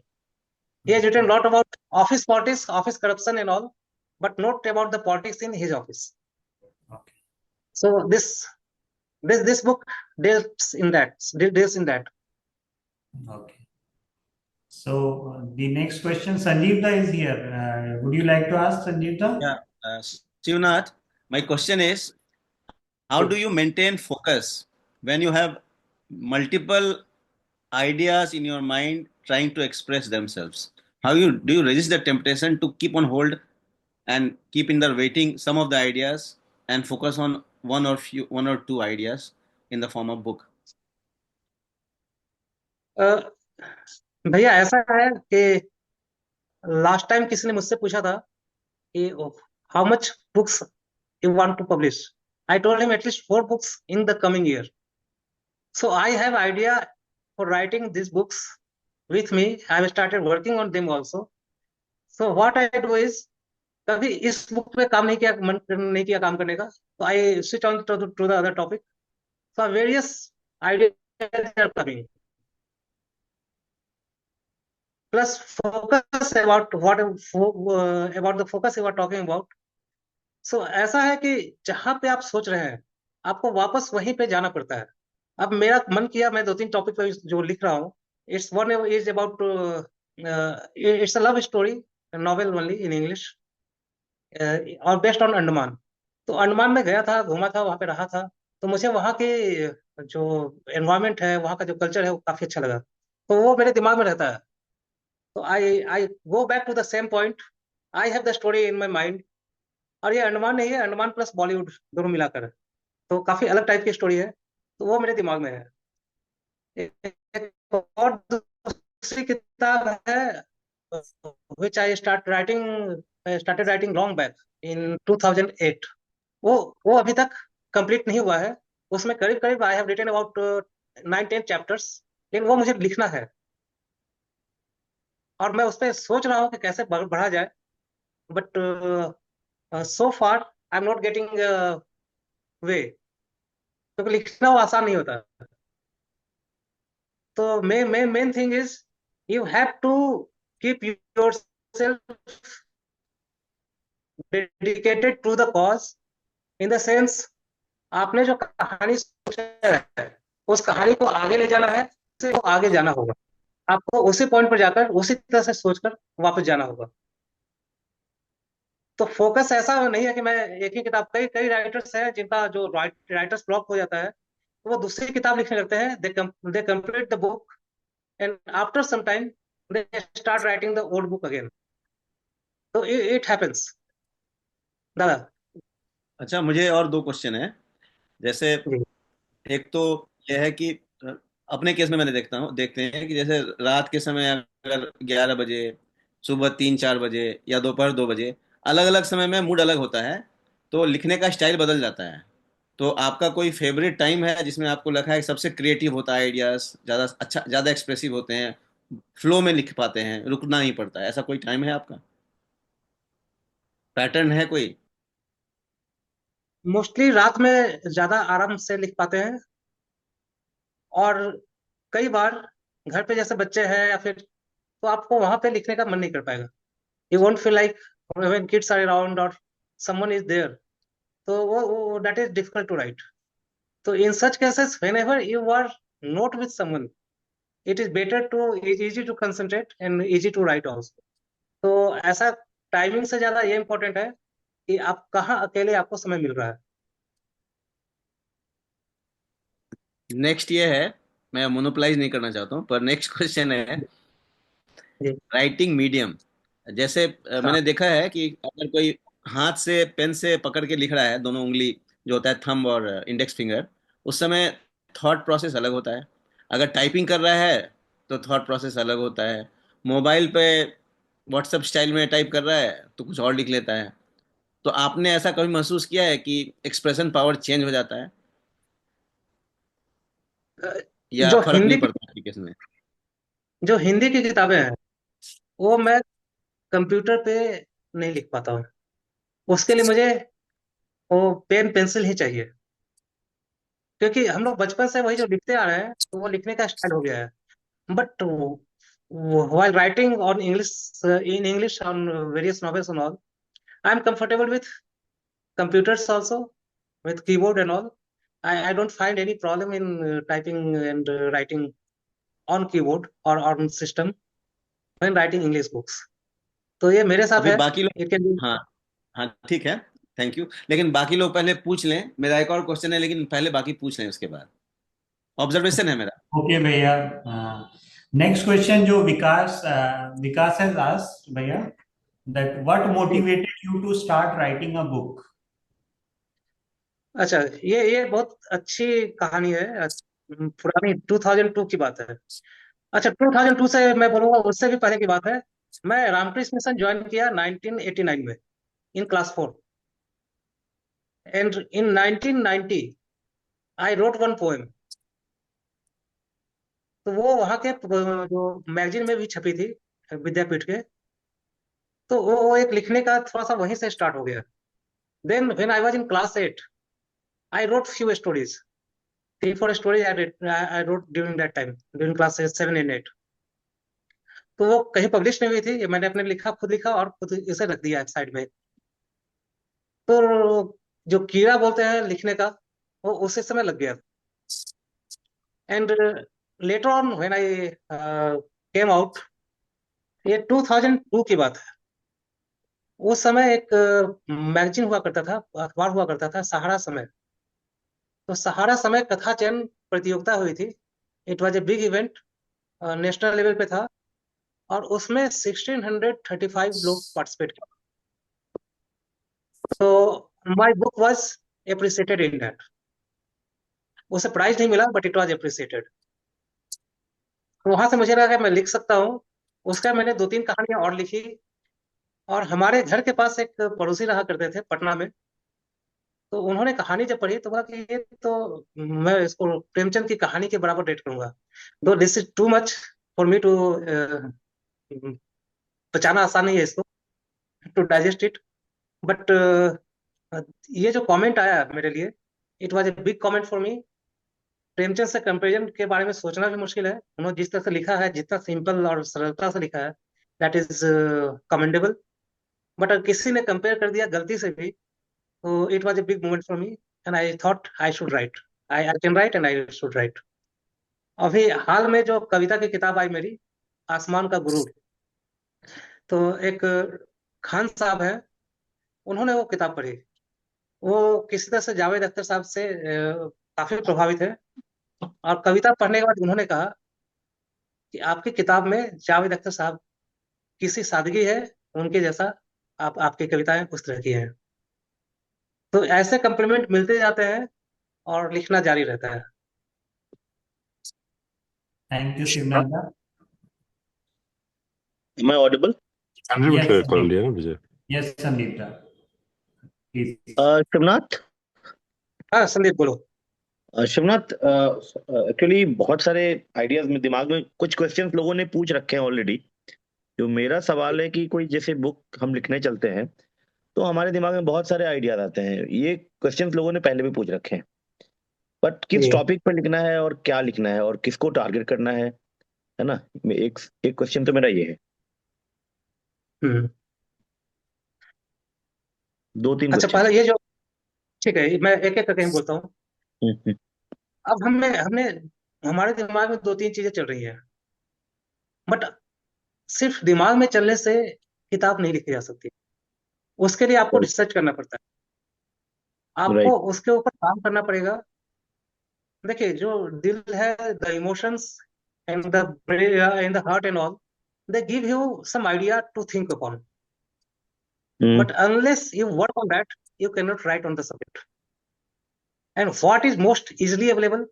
He has written a lot about office politics, office corruption and all, but not about the politics in his office. Okay. So this book deals in that. Okay. So the next question, Sanjeevda is here. Would you like to ask Sanjeevda? Yeah, Sheo Nath, my question is, how do you maintain focus when you have multiple ideas in your mind trying to express themselves? Do you resist the temptation to keep on hold and keep in the waiting some of the ideas and focus on one or two ideas in the form of book? भैया ऐसा है कि last time किसी ने मुझसे पूछा था कि how much books you want to publish. I told him at least 4 books in the coming year. So I have idea for writing these books with me. I have started working on them also. So what I do is, कभी इस book पे काम नहीं किया, मन नहीं किया काम करने का, तो I switch on to the other topic. So various ideas are coming. Plus focus about about the focus you are talking about. So ऐसा है कि जहां पे आप सोच रहे हैं, आपको वापस वहीं पे जाना पड़ता है. अब मेरा मन किया, मैं 2-3 टॉपिक पे जो लिख रहा हूँ. It's one is about, it's a love story novel only in English, और बेस्ड ऑन अंडमान. तो अंडमान में गया था, घूमा था, वहां पे रहा था. तो मुझे वहाँ के जो एनवायरमेंट है, वहाँ का जो कल्चर है, वो काफी अच्छा लगा. तो वो मेरे दिमाग में रहता है. तो I go back to the same point. I have the story in my mind. और ये अंडमान नहीं है, अंडमान प्लस बॉलीवुड दोनों मिलाकर है. तो काफी अलग टाइप की स्टोरी है. तो वो मेरे दिमाग में है. एक और दूसरी किताब है which I started writing long back in 2008. वो अभी तक कंप्लीट नहीं हुआ है. उसमें करीब करीब I have written about 9-10 chapters. लेकिन वो मुझे लिखना है, और मैं उस पर सोच रहा हूँ कि कैसे बढ़ा जाए. But so far I am not getting way, क्योंकि लिखना वो आसान नहीं होता. तो main thing is, you have to keep yourself dedicated to the cause. In the sense, आपने जो कहानी सोचा है, उस कहानी को आगे ले जाना है, उसे को आगे जाना होगा. आपको उसी पॉइंट पर जाकर उसी तरह से सोचकर वापस जाना होगा. तो फोकस ऐसा नहीं है कि मैं एक ही किताब, कई कई राइटर्स हैं जिनका जो राइटर्स ब्लॉक हो जाता है, तो वो दूसरी किताब लिखने लगते हैं. They complete the book, and after some time they start writing the old book again. तो इट हैपेंस दादा. अच्छा, मुझे और दो क्वेश्चन है. जैसे जी. एक तो यह है कि अपने केस में मैंने देखते हैं कि जैसे रात के समय अगर 11 बजे, सुबह 3-4 बजे या दोपहर 2 बजे, अलग अलग समय में मूड अलग होता है, तो लिखने का स्टाइल बदल जाता है. तो आपका कोई फेवरेट टाइम है जिसमें आपको लगा है कि सबसे क्रिएटिव होता है, आइडियाज ज़्यादा अच्छा, ज़्यादा एक्सप्रेसिव होते हैं, फ्लो में लिख पाते हैं, रुकना नहीं पड़ता है? ऐसा कोई टाइम है आपका? पैटर्न है कोई? मोस्टली रात में ज्यादा आराम से लिख पाते हैं. और कई बार घर पे जैसे बच्चे हैं या फिर, तो आपको वहां पे लिखने का मन नहीं कर पाएगा. You won't feel like when kids are around और समवन इज देयर. तो वो that is difficult to write. तो in such cases, whenever you are not with someone, it is better to, easy to concentrate and easy to write also. तो ऐसा timing से ज्यादा ये important है कि आप कहाँ अकेले आपको समय मिल रहा है. नेक्स्ट ये है, मैं मोनोपलाइज नहीं करना चाहता हूँ, पर नेक्स्ट क्वेश्चन है जी. Writing medium. जैसे हाँ. मैंने देखा है कि अगर कोई हाथ से पेन से पकड़ के लिख रहा है, दोनों उंगली जो होता है, थंब और इंडेक्स फिंगर, उस समय थॉट प्रोसेस अलग होता है. अगर टाइपिंग कर रहा है तो थॉट प्रोसेस अलग होता है. मोबाइल पे व्हाट्सएप स्टाइल में टाइप कर रहा है तो कुछ और लिख लेता है. तो आपने ऐसा कभी महसूस किया है कि एक्सप्रेशन पावर चेंज हो जाता है, या जो फर्क नहीं पड़ता आपके केस में? जो हिंदी की किताबें हैं, वो मैं कंप्यूटर पे नहीं लिख पाता हूँ. उसके लिए मुझे वो पेन पेंसिल ही चाहिए, क्योंकि हम लोग बचपन से वही जो लिखते आ रहे हैं, तो वो लिखने का स्टाइल हो गया है. But while writing on English, in English on various novels and all, I am comfortable with computers also, with keyboard and all. I don't find any problem in typing and writing on keyboard or on system when writing English books. तो ये मेरे साथ अभी है. बाकी It लोग, can be. हाँ, हाँ ठीक है, थैंक यू. लेकिन बाकी लोग पहले पूछ लें, मेरा एक और क्वेश्चन है, लेकिन पहले बाकी पूछ लें, उसके बाद ऑब्जर्वेशन है मेरा. ओके भैया. नेक्स्ट क्वेश्चन जो विकास विकास है लास्ट भैया. that what motivated you to start writing a book? अच्छा, ये बहुत अच्छी कहानी है। पुरानी 2002 की बात है। अच्छा, 2002 से मैं बोलूंगा, उससे भी पहले की बात है। मैं रामकृष्ण मिशन ज्वाइन किया 1989 में, in class 4। And in 1990 I wrote one poem. तो वो वहाँ के जो मैगजीन में भी छपी थी, विद्यापीठ के। तो वो एक लिखने का थोड़ा सा वहीं से स्टार्ट हो गया। Then when I was in class 8, I wrote few stories, 3 4 stories I wrote during that time, during class 7 and 8। तो वो कहीं पब्लिश नहीं हुई थी, ये मैंने अपने लिखा, खुद लिखा और खुद इसे रख दिया साइड में। तो जो कीड़ा बोलते हैं लिखने का, वो उसी समय लग गया। And later on when I came out, ये 2002 की बात है। उस समय एक मैगजीन हुआ करता था, अखबार हुआ करता था, सहारा समय। तो सहारा समय कथा चयन प्रतियोगिता हुई थी। It was a big event, national level पे था। और उसमें 1635 लोग पार्टिसिपेट किए। तो my book was appreciated in that. उसे प्राइज नहीं मिला, बट इट वाज एप्रिसिएटेड। तो वहां से मुझे लगा कि मैं लिख सकता हूँ। उसका मैंने 2 3 कहानियां और लिखी। और हमारे घर के पास एक पड़ोसी रहा करते थे पटना में। तो उन्होंने कहानी जब पढ़ी तो बोला कि ये तो मैं इसको प्रेमचंद की कहानी के बराबर रेट करूंगा। Though this is too much for me to पचाना आसान नहीं है इसको, टू डाइजेस्ट इट। बट ये जो कमेंट आया मेरे लिए, it was a big comment for me. Premchand से कंपैरिजन के बारे में सोचना भी मुश्किल है। उन्होंने जिस तरह से लिखा है, जितना सिंपल और सरलता से लिखा है, दैट इज कमेंडेबल। बट अगर किसी ने कंपेयर कर दिया गलती से भी, तो it was a big moment for me. And I thought I should write, I can write and I should write. अभी हाल में जो कविता की किताब आई मेरी, आसमान का गुरूर, तो एक खान साहब है, उन्होंने वो किताब पढ़ी। वो किसी तरह से जावेद अख्तर साहब से काफी प्रभावित है। और कविता पढ़ने के बाद उन्होंने कहा कि आपकी किताब में जावेद अख्तर साहब किसी सादगी है, उनके जैसा आप, आपकी कविताएं उस तरह की हैं। तो ऐसे कम्प्लीमेंट मिलते जाते हैं और लिखना जारी रहता है। Thank you, Shivnanda. Am I audible? Yes, unmute कर Sandeep. लिया ना मुझे। Yes, Sandeep. Please. शिवनाथ, हाँ संदीप, बोलो। शिवनाथ, एक्चुअली बहुत सारे आइडियाज में दिमाग में, कुछ क्वेश्चंस लोगों ने पूछ रखे हैं ऑलरेडी। जो मेरा सवाल है कि कोई जैसे बुक हम लिखने चलते हैं तो हमारे दिमाग में बहुत सारे आइडियाज आते हैं। ये क्वेश्चंस लोगों ने पहले भी पूछ रखे हैं, बट किस जी। टॉपिक पर लिखना है और क्या लिखना है और किसको टारगेट करना है ना। एक एक क्वेश्चन तो मेरा ये है। हम्म। 2 3 अच्छा, क्वेश्चन। पहले ये जो, ठीक है, मैं एक एक करके ही बोलता हूँ। हम्म। अब हमने हमने हमारे दिमाग में 2 3 चीजें चल रही हैं। बट सिर्फ दिमाग में चलने से किताब नहीं लिखी जा सकती। उसके लिए आपको रिसर्च करना पड़ता है, राइट। आपको उसके ऊपर काम करना पड़ेगा। देखिए, जो दिल है, the emotions and the and the heart and all, they give you some idea to think upon. But unless you work on that, you can not write on the subject. And what is most easily available,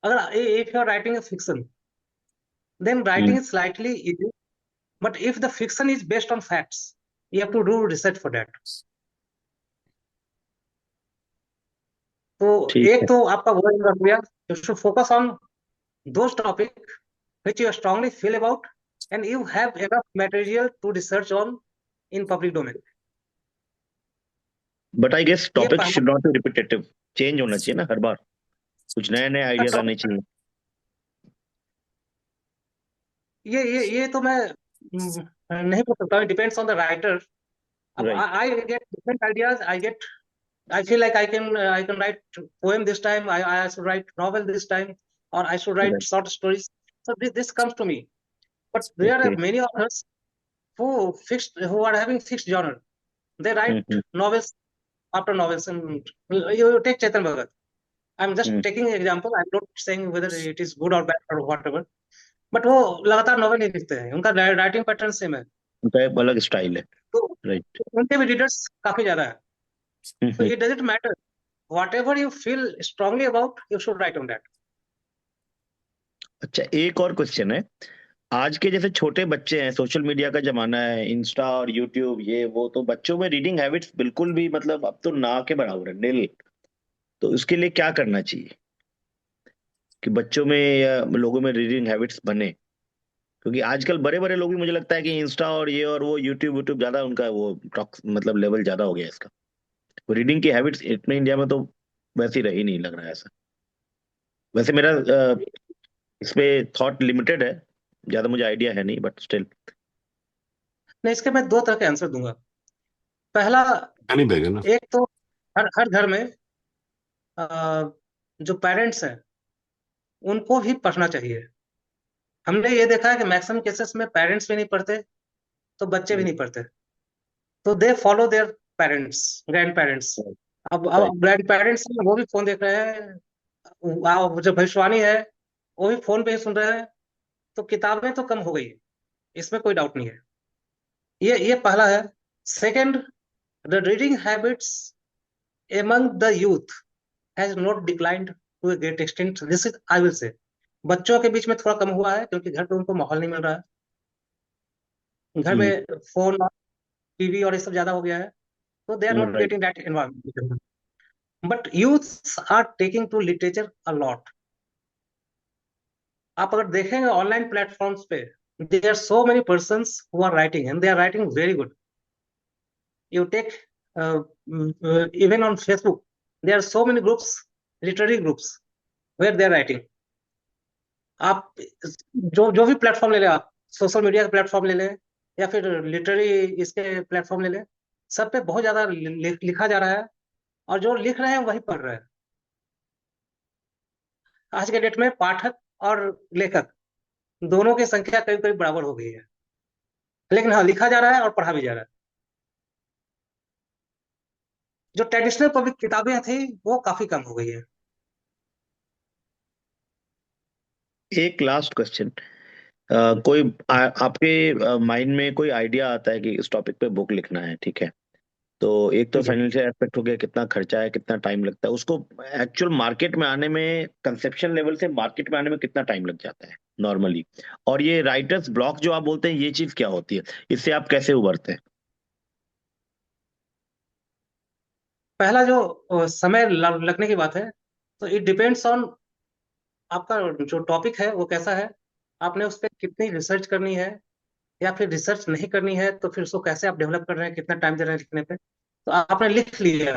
अगर if you are writing a fiction, then writing is slightly easy. But if the fiction is based on facts, you have to do research for that. तो ठीक एक है, तो आपका वो हो गया, you should focus on those topics which you strongly feel about and you have enough material to research on in public domain. But I guess ये टॉपिक पहला। Should not be repetitive. Change होना चाहिए ना हर बार, कुछ नए नए ideas आने चाहिए। ये तो मैं नहीं बोल सकता, डिपेंड्स ऑन द राइटर। अब right. I get different ideas, I feel like I can write poem this time. I should write novel this time, or I should write right. short stories. So this comes to me. But there are okay. many authors who are having fixed genre. They write novels after novels. And you take Chetan Bhagat. I'm just taking an example. I'm not saying whether it is good or bad or whatever. But वो लगातार novel नहीं लिखते हैं, उनका writing pattern same है। उनका एक अलग स्टाइल है। तो राइट। उनके भी रीडर्स काफी ज्यादा है। तो it doesn't matter, what ever you feel strongly about you should write on that. अच्छा, एक और क्वेश्चन है। आज के जैसे छोटे बच्चे हैं, सोशल मीडिया का जमाना है, इंस्टा और यूट्यूब ये वो, तो बच्चों में रीडिंग हैबिट्स बिल्कुल भी मतलब अब तो ना के बराबर है, निल। तो उसके लिए क्या करना चाहिए कि बच्चों में या लोगों में रीडिंग हैबिट्स बने? क्योंकि आजकल बड़े बड़े लोग भी, मुझे लगता है कि इंस्टा और ये और वो यूट्यूब यूट्यूब ज्यादा उनका वो टॉक्स मतलब लेवल ज्यादा हो गया है इसका। रीडिंग की हैबिट्स इतने इंडिया में तो वैसी रही नहीं, लग रहा है ऐसा। वैसे मेरा इस पे थॉट लिमिटेड है, ज्यादा मुझे आइडिया है नहीं, बट स्टिल। नहीं, इसके मैं दो तरह के आंसर दूंगा। पहला, नहीं बेगे ना। एक तो हर हर घर में अ, जो पेरेंट्स हैं उनको भी पढ़ना चाहिए। हमने ये देखा है कि मैक्सिमम केसेस में पेरेंट्स भी नहीं पढ़ते तो बच्चे भी नहीं पढ़ते, तो they follow their parents, grand parents. Right. अब ग्रैंड पेरेंट्स वो भी फोन देख रहे हैं, जो भविष्यवाणी है वो भी फोन पे ही सुन रहे हैं, तो किताबें तो कम हो गई, इसमें कोई डाउट नहीं है। ये पहला है। Second, the reading habits among the youth has not declined to a great extent, this is I will say। बच्चों के बीच में थोड़ा कम हुआ है क्योंकि घर पे उनको माहौल नहीं मिल रहा है, घर में फोन और टीवी और ये सब ज्यादा हो गया है, तो they are not right. Getting that environment. But youth are taking to literature a lot. आप अगर देखेंगे ऑनलाइन प्लेटफॉर्म्स पे, there are so many persons who are writing and they are writing very good. You take even on Facebook, there are so many groups, literary groups, where they are writing. आप जो जो भी platform ले लें, आप social media का platform ले लें या फिर लिटरेरी इसके प्लेटफॉर्म ले लें, सब पे बहुत ज्यादा लिखा जा रहा है, और जो लिख रहे हैं वही पढ़ रहे हैं। आज के डेट में पाठक और लेखक दोनों की संख्या करीब करीब बराबर हो गई है, लेकिन हाँ, लिखा जा रहा है और पढ़ा भी जा रहा है। जो ट्रेडिशनल पब्लिक किताबें थी वो काफी कम हो गई है। एक लास्ट क्वेश्चन। कोई आपके माइंड में कोई आइडिया आता है कि इस टॉपिक पे बुक लिखना है, ठीक है? तो एक तो जी। फाइनेंशियल एस्पेक्ट हो गया, कितना खर्चा है, कितना टाइम लगता है उसको एक्चुअल मार्केट में आने में, कंसेप्शन लेवल से मार्केट में आने में कितना टाइम लग जाता है नॉर्मली? और ये राइटर्स ब्लॉक जो आप बोलते हैं, ये चीज क्या होती है? इससे आप कैसे उभरते हैं? पहला जो समय लगने की बात है, तो इट डिपेंड्स ऑन आपका जो टॉपिक है वो कैसा है, आपने उस पर कितनी रिसर्च करनी है, या फिर रिसर्च नहीं करनी है तो फिर उसको कैसे आप डेवलप कर रहे हैं, कितना टाइम दे रहे हैं लिखने पे। तो आपने लिख लिया,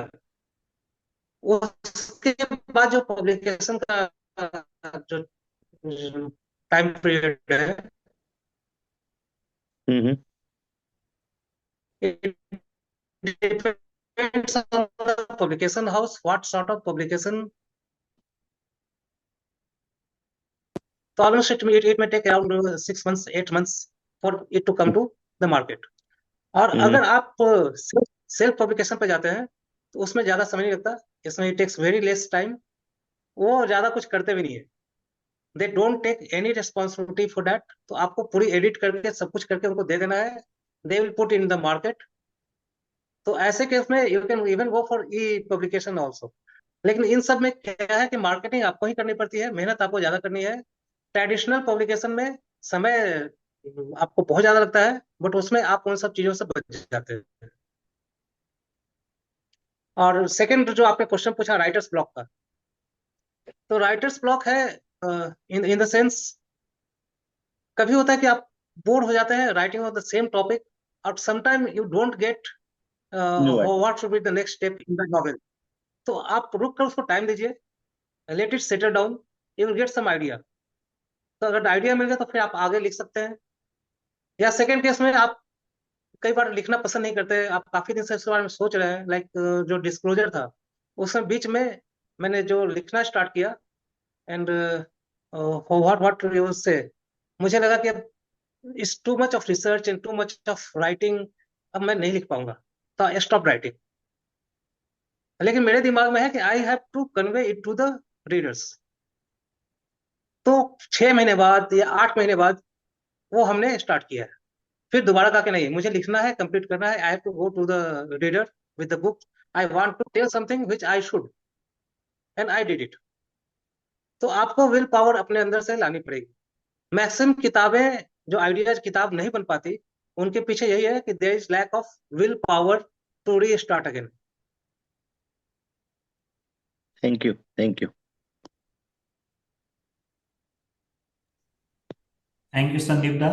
उसके बाद जो पब्लिकेशन का जो टाइम पीरियड है, हम्म। it depends on the publication house, what sort of publication. So almost it may take around 6 months, 8 months for it to come to the market. और हम्म। अगर आप सेल्फ पब्लिकेशन पे जाते हैं तो उसमें ज्यादा समय नहीं लगता, इसमें it takes very less time. वो ज्यादा कुछ करते भी नहीं है, they don't take any responsibility for that. तो आपको पूरी एडिट करके सब कुछ करके उनको दे देना है, they will put in the market. तो ऐसे केस में you can even go for E publication also. लेकिन इन सब में क्या है कि मार्केटिंग आपको ही करनी पड़ती है, मेहनत आपको ज्यादा करनी है। ट्रेडिशनल पब्लिकेशन में समय आपको बहुत ज्यादा लगता है, बट उसमें आप उन सब चीजों से बच जाते हैं। और सेकंड जो आपने क्वेश्चन पूछा राइटर्स ब्लॉक का, तो राइटर्स ब्लॉक है इन इन द सेंस, कभी होता है कि आप बोर हो जाते हैं writing of the same topic, और sometime you don't get no. What should be the next step in the novel. तो आप रुक कर उसको टाइम दीजिए, let it settle down, you will get some idea. तो अगर आइडिया मिल गया तो फिर आप आगे लिख सकते हैं। या सेकंड केस में आप कई बार लिखना पसंद नहीं करते, आप काफी दिन से इसके बारे में सोच रहे हैं, लाइक जो डिस्क्लोजर था, उसमें बीच में मैंने जो लिखना स्टार्ट किया, एंड व्हाट व्हाट यू से, मुझे लगा कि अब it's too much of research and too much of writing, अब मैं नहीं लिख पाऊंगा, तो आई स्टॉप राइटिंग। लेकिन मेरे दिमाग में है कि I have to convey it to the readers. तो 6 महीने बाद या 8 महीने बाद वो हमने स्टार्ट किया है। फिर दोबारा कहा कि नहीं मुझे लिखना है, कंप्लीट करना है, I have to go to the reader with the book, I want to tell something which I should, and I did it. तो आपको विल पावर अपने अंदर से लानी पड़ेगी। मैक्सिमम किताबें जो आइडियाज किताब नहीं बन पाती, उनके पीछे यही है कि there is lack of will power to restart again. Thank you, thank you. Thank you, Sandeep da.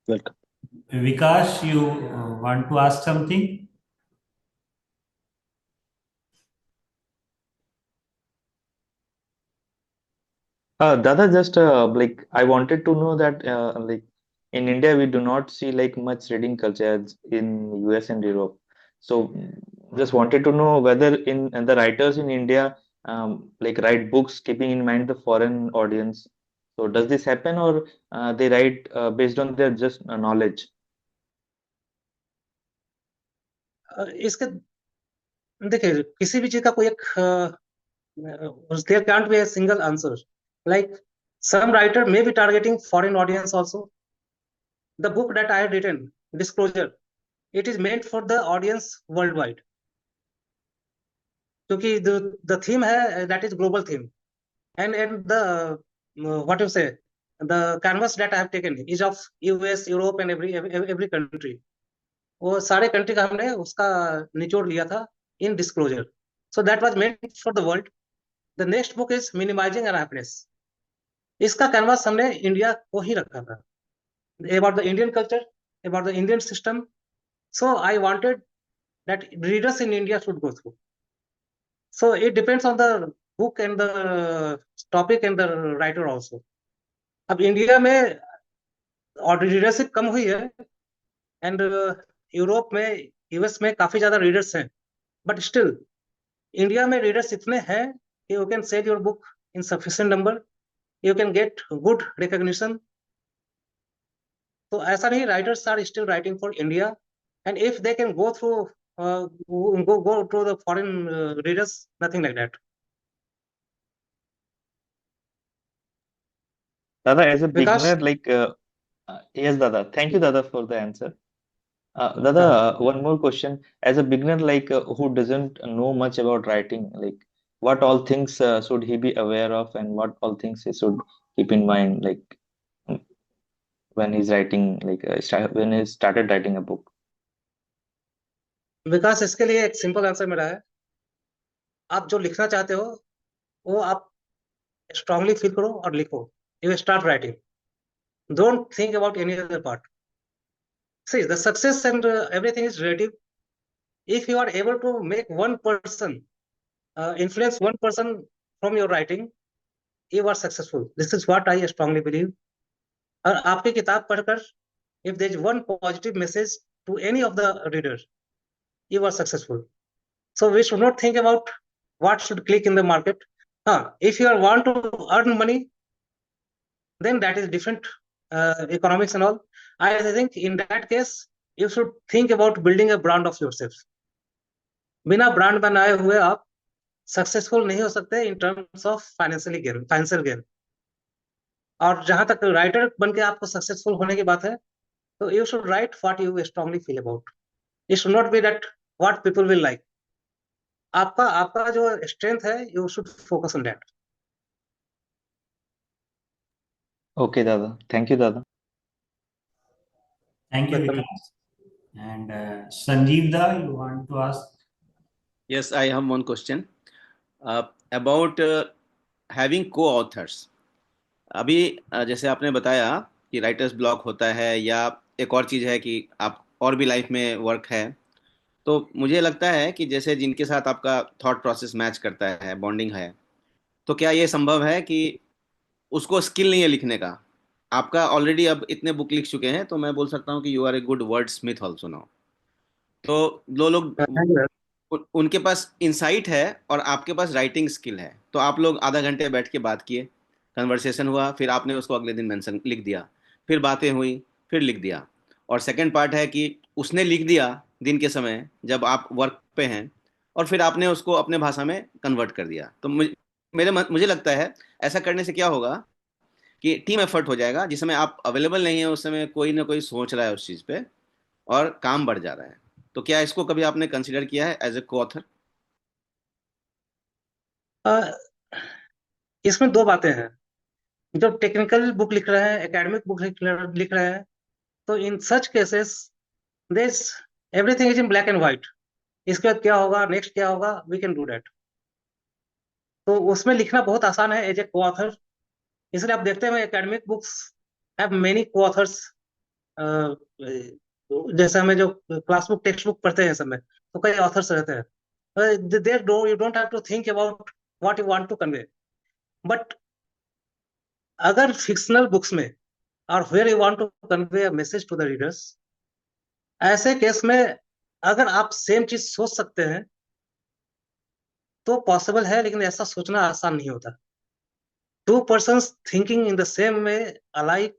Welcome. Vikas, you want to ask something? Dada, just like I wanted to know that like in India we do not see like much reading culture as in US and Europe. So just wanted to know whether in and the writers in India like write books keeping in mind the foreign audience. So does this happen or they write based on their just knowledge? इसके देखिए किसी भी चीज का कोई एक there can't be a single answer, like some writer may be targeting foreign audience also. The book that I have written, Disclosure, it is meant for the audience worldwide, क्योंकि the theme है that is global theme, and the what you say, the canvas that I have taken is of US, Europe and every country. वो सारे country का हमने उसका निचोड़ लिया था in Disclosure. So that was meant for the world. The next book is Minimizing Unhappiness. इसका canvas हमने इंडिया को ही रखा था, about the Indian culture, about the Indian system. So I wanted that readers in India should go through. So it depends on the book and the topic and the writer also. अब India में और readership कम हुई है, and Europe में, US में काफी ज्यादा readers हैं, बट स्टिल इंडिया में रीडर्स इतने हैं कि you can sell your book in sufficient number, you can get good recognition. तो ऐसा नहीं, writers are still writing for India, and if they can go through go to the foreign readers, nothing like that. Dada, as a Because beginner, like yes, Dada. Thank you, Dada, for the answer. Dada, one more question. As a beginner, like who doesn't know much about writing, like what all things should he be aware of, and what all things he should keep in mind, like mm, when he's writing, like when he started writing a book? विकास इसके लिए एक simple answer मेरा है, आप जो लिखना चाहते हो वो आप स्ट्रांगली फील करो और लिखो, you start writing, don't think about any other part. See, the success and everything is relative. If you are able to make one person, influence one person from your writing, you are successful. This is what I strongly believe. और आपकी किताब पढ़कर, if there is one positive message to any of the readers, you are successful. So we should not think about what should click in the market. If you want to earn money, then that is different, economics and all. I think in that case, you should think about building a brand of yourself. बिना brand बनाए हुए आप successful नहीं हो सकते in terms of financial gain. और जहां तक राइटर बन के आपको सक्सेसफुल होने की बात है, तो you should write what you strongly feel about, it should not B that what people will like. आपका आपका जो स्ट्रेंथ है, you should focus on that. Okay, Dada. Thank you, Dada. Thank you, Welcome. Vikas. And Sanjeev da, you want to ask? Yes, I have one question about having co-authors. अभी जैसे आपने बताया कि writers block होता है, या एक और चीज़ है कि आप और भी लाइफ में वर्क है, तो मुझे लगता है कि जैसे जिनके साथ आपका थॉट प्रोसेस मैच करता है, बॉन्डिंग है, तो क्या ये संभव है कि उसको स्किल नहीं है लिखने का, आपका ऑलरेडी अब इतने बुक लिख चुके हैं, तो मैं बोल सकता हूँ कि you are a good wordsmith also now. तो दो लोग उनके पास इंसाइट है और आपके पास राइटिंग स्किल है, तो आप लोग आधा घंटे बैठ के बात किए, कन्वर्सेशन हुआ, फिर आपने उसको अगले दिन मेंशन लिख दिया, फिर बातें हुई, फिर लिख दिया। और सेकंड पार्ट है कि उसने लिख दिया दिन के समय जब आप वर्क पे हैं, और फिर आपने उसको अपने भाषा में कन्वर्ट कर दिया। तो मुझे लगता है ऐसा करने से क्या होगा कि टीम एफर्ट हो जाएगा, जिस समय आप अवेलेबल नहीं है उस समय कोई ना कोई सोच रहा है उस चीज पे और काम बढ़ जा रहा है। तो क्या इसको कभी आपने कंसिडर किया है एज ए को ऑथर? इसमें दो बातें हैं। जो टेक्निकल बुक लिख रहे हैं, एकेडमिक बुक लिख रहे हैं, तो in such cases this everything is in black and white. इसके बाद क्या होगा, नेक्स्ट क्या होगा, वी कैन डू दैट। तो उसमें लिखना बहुत आसान है एज ए को ऑथर। इसलिए आप देखते हैं एकेडमिक बुक्स हैव मेनी को ऑथर्स। जैसे हमें जो क्लास बुक टेक्स्ट बुक पढ़ते हैं समय, तो कई ऑथर्स रहते हैं। There do you don't have to think about what you want to convey. But अगर फिक्शनल बुक्स में और where you want to convey a message to the readers, ऐसे केस में अगर आप सेम चीज सोच सकते हैं तो पॉसिबल है, लेकिन ऐसा सोचना आसान नहीं होता। To persons thinking in the same way alike,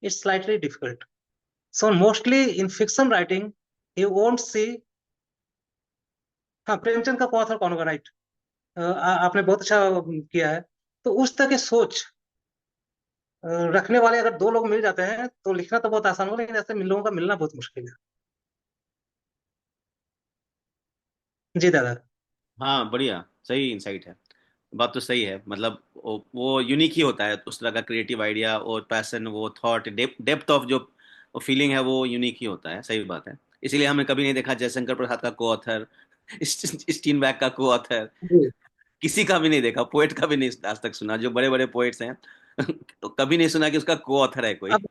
it's slightly difficult. So mostly in fiction writing you won't see. हाँ, प्रेमचंद का को-ऑथर कौन होगा, राइट? आपने बहुत अच्छा किया है। तो उस तरह की सोच रखने वाले अगर दो लोग मिल जाते हैं तो लिखना तो बहुत आसान होगा, लेकिन ऐसे लोगों का मिलना बहुत मुश्किल है। जी दादा। हाँ बढ़िया, सही इंसाइट है। बात तो सही है, मतलब वो यूनिक ही होता है उस तरह का क्रिएटिव आइडिया और पैशन, वो थॉट डेप्थ ऑफ जो फीलिंग है वो यूनिक ही होता है। सही बात है। इसीलिए हमने कभी नहीं देखा जयशंकर प्रसाद का को ऑथर, स्टीनबैक का को ऑथर, जी। किसी का भी नहीं देखा, पोएट का भी नहीं आज तक सुना, जो बड़े बड़े पोएट्स हैं तो कभी नहीं सुना कि उसका को ऑथर है कोई। अब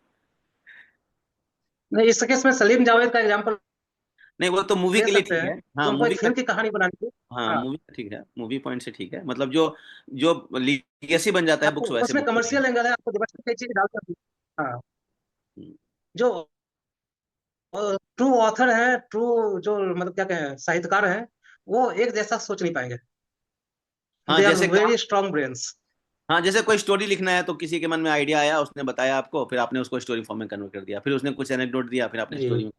नहीं, इस केस में सलीम जावेद का एग्जांपल नहीं वो तो मूवी ले के लिए सकते ठीक हैं है, कि हाँ उनको मूवी एक का। फिल्म की कहानी बनानी है। हाँ हाँ, मूवी का ठीक है, मूवी पॉइंट से ठीक है, मतलब जो जो लीगेसी बन जाता है आपको बुक्स वैसे उसमें बुक होती है। कमर्शियल एंगल है, आपको जबरदस्ती कई चीजें डाल सकती है। हाँ, जो ट्रू ऑथर है, ट्रू जो मतलब क्या कहें साहित्यकार हैं, वो एक जैसा सोच नहीं पाएंगे। हाँ दे आर जैसे वेरी स्ट्रांग ब्रेन्स। हाँ जैसे कोई स्टोरी लिखना है तो किसी के मन में आइडिया आया, उसने बताया आपको, फिर आपने उसको स्टोरी फॉर्म में कन्वर्ट कर दिया, फिर उसने कुछ एनेक्डोट दिया, फिर आपने जी स्टोरी में।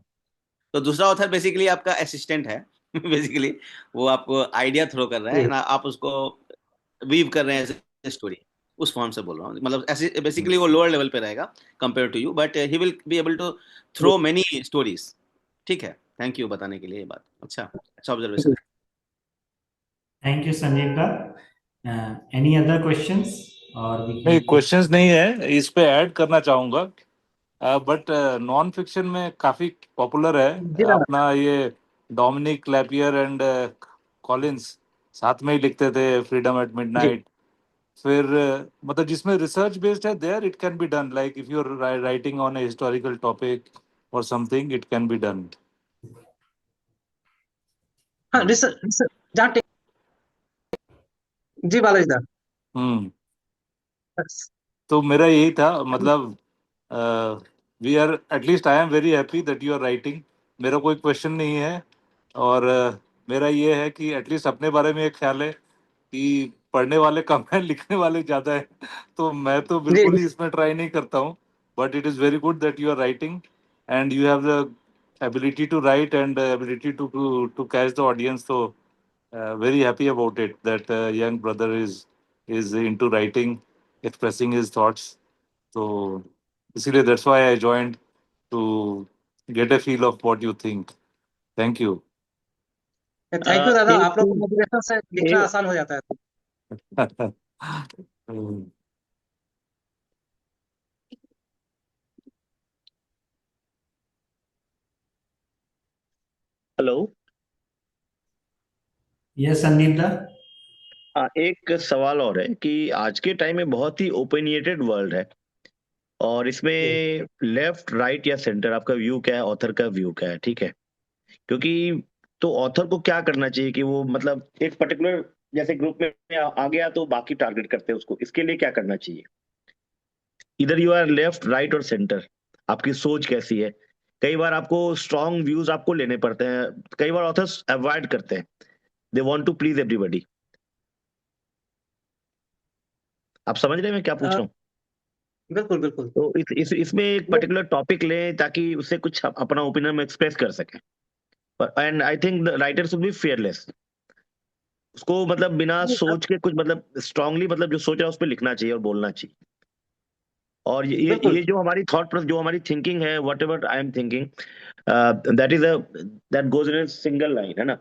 तो दूसरा ऑथर बेसिकली आपका असिस्टेंट है बेसिकली वो आपको आइडिया थ्रो कर रहा है जी। ना, आप उसको वीव कर रहे हैं स्टोरी। उस फॉर्म से बोल रहा हूँ, मतलब ऐसे बेसिकली वो लोअर लेवल पे रहेगा compare to you, but he will be able to जी थ्रो मेनी स्टोरीज। ठीक है, थैंक यू बताने के लिए ये बात। अच्छा, अच्छा ऑब्जर्वेशन जी। है। Thank you, Sanjeevda. Any other questions? Or we नहीं, can. क्वेश्चंस नहीं है, इस पे ऐड करना चाहूंगा। बट नॉन फिक्शन में काफी पॉपुलर है जी दादा। अपना ये डोमिनिक क्लैपियर एंड कॉलिंस साथ में ही लिखते थे फ्रीडम एट जी। मिडनाइट। फिर मतलब जिसमें रिसर्च बेस्ड है there it can be done, like if you are writing on a historical topic और something, it can be done. हाँ, रिसर्च रिसर्च जहाँ जी बालाजी दा। हम्म। तो मेरा यही था, मतलब we are at least I am very happy that you are writing. मेरा कोई क्वेश्चन नहीं है। और मेरा ये है कि एटलीस्ट अपने बारे में एक ख्याल है कि पढ़ने वाले कम है, लिखने वाले ज्यादा है। तो मैं तो जी बिल्कुल जी। ही इसमें ट्राई नहीं करता हूँ। But it is very good that you are writing and you have the ability to write and ability to catch the audience. तो very happy about it that young brother is into writing, expressing his thoughts. So basically that's why I joined, to get a feel of what you think. Thank you. Thank you दादा, आप लोग को एक motivation से लिखना एक आसान हो जाता है। हेलो। Yes, Sanjeevda. हाँ, एक सवाल और है कि आज के टाइम में बहुत ही ओपिनियटेड वर्ल्ड है, और इसमें जी। लेफ्ट राइट या सेंटर, आपका व्यू क्या है, ऑथर का व्यू क्या है, ठीक है? क्योंकि तो ऑथर को क्या करना चाहिए कि वो मतलब एक पर्टिकुलर जैसे ग्रुप में आ गया तो बाकी टारगेट करते हैं उसको, इसके लिए क्या करना चाहिए? इधर यू आर लेफ्ट राइट और सेंटर, आपकी सोच कैसी है? कई बार आपको स्ट्रॉन्ग व्यूज आपको लेने पड़ते हैं, कई बार ऑथर्स अवॉइड करते हैं, they want to please everybody. आप समझ रहे हैं मैं क्या पूछ अ, रहा हूँ? बिल्कुल बिल्कुल। तो इसमें एक ये पर्टिकुलर टॉपिक लें ताकि उससे कुछ अपना ओपिनियन में एक्सप्रेस कर सकें। And I think the writer should be fearless. उसको मतलब बिना सोच के कुछ मतलब स्ट्रांगली, मतलब जो सोच रहा है उस पर लिखना चाहिए और बोलना चाहिए। और ये बिल्कुल ये जो हमारी थॉट प्रोसेस, जो हमारी थिंकिंग है, what ever I am thinking, that is that goes in single line, है ना.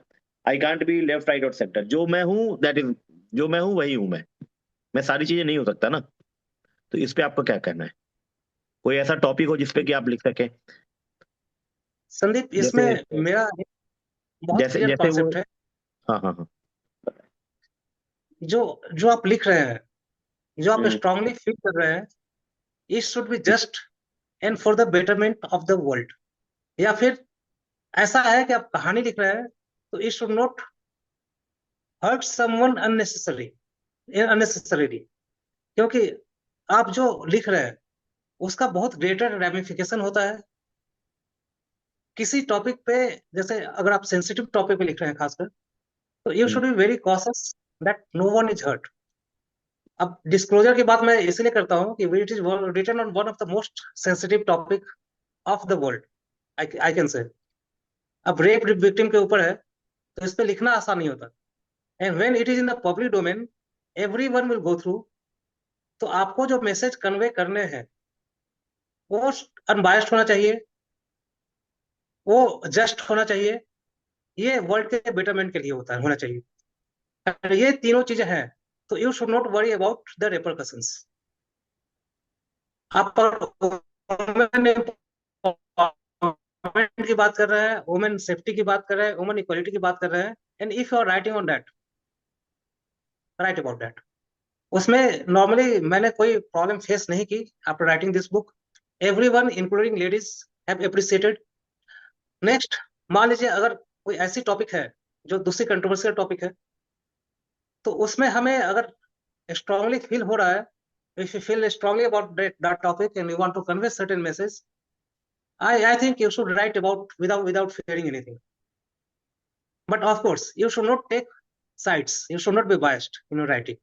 I can't be left right और सेंटर. जो मैं हूँ दैट इज, जो मैं हूँ वही हूँ मैं सारी चीजें नहीं हो सकता ना. तो इस पे आपको क्या कहना है? कोई ऐसा टॉपिक हो जिसपे कि आप लिख सकें? संदीप, इसमें जैसे मेरा एक बहुत जैसे क्लियर जैसे वो. कॉन्सेप्ट है. हाँ हाँ हाँ. जो जो आप लिख रहे हैं, जो आप हम्म, स्ट्रांगली फील कर रहे हैं, it should be just and for the betterment of the world. या फिर ऐसा है कि आप कहानी लिख रहे हैं, तो it should not hurt someone unnecessarily. क्योंकि आप जो लिख रहे हैं उसका बहुत ग्रेटर रेमिफिकेशन होता है किसी टॉपिक पे. जैसे अगर आप सेंसिटिव टॉपिक पे लिख रहे हैं खासकर, तो you hmm, should be very cautious that no one is hurt. अब डिस्क्लोजर की बात मैं इसलिए करता हूँ कि it is written on one of the most sensitive topic of the world, I can say. अब रेप विक्टिम के ऊपर है, तो इस पे लिखना आसान नहीं होता. And when it is in the public domain, every one will go through. तो आपको जो मैसेज कन्वे करने हैं वो अनबायस्ड होना चाहिए, वो जस्ट होना चाहिए, ये वर्ल्ड के बेटरमेंट के लिए होना चाहिए. अगर ये तीनों चीजें हैं, तो you should not worry about the repercussions. आप वुमेन एम्पावरमेंट की बात कर रहे हैं, वुमेन सेफ्टी की बात कर रहे हैं, वुमेन इक्वलिटी की बात कर रहे हैं, and if you are writing on that, write about that. उसमें नॉर्मली मैंने कोई प्रॉब्लम फेस नहीं की after writing this book. Everyone including ladies have appreciated. Next, मान लीजिए अगर कोई ऐसी टॉपिक है जो दूसरी कंट्रोवर्शियल टॉपिक है, तो उसमें हमें अगर स्ट्रांगली फील हो रहा है, if you feel strongly about that topic and you want to convey certain message, I think you should write about without fearing anything. But of course, you should not take sides. You should not be biased in your writing.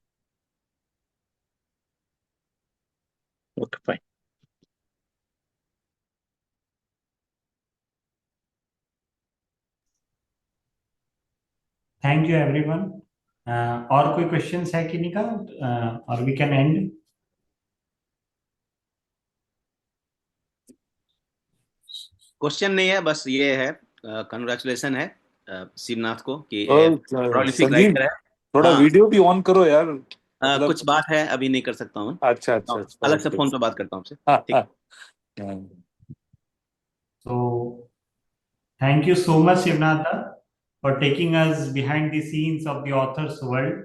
Okay fine. Thank you everyone. और कोई questions है कि नहीं का, और we can and. Question नहीं है, बस ये है, कंग्रेचुलेशन है शिवनाथ को कि प्रोलिफिक संदीप, राइटर है. थोड़ा हाँ, वीडियो भी ऑन करो यार, मतलब. कुछ बात है, अभी नहीं कर सकता हूँ. अच्छा अच्छा अच्छा, अलग से ओके. फोन पे बात करता हूँ आपसे. हाँ ठीक. हाँ. So thank you so much, Shivnatha, for taking us behind the scenes of the author's world.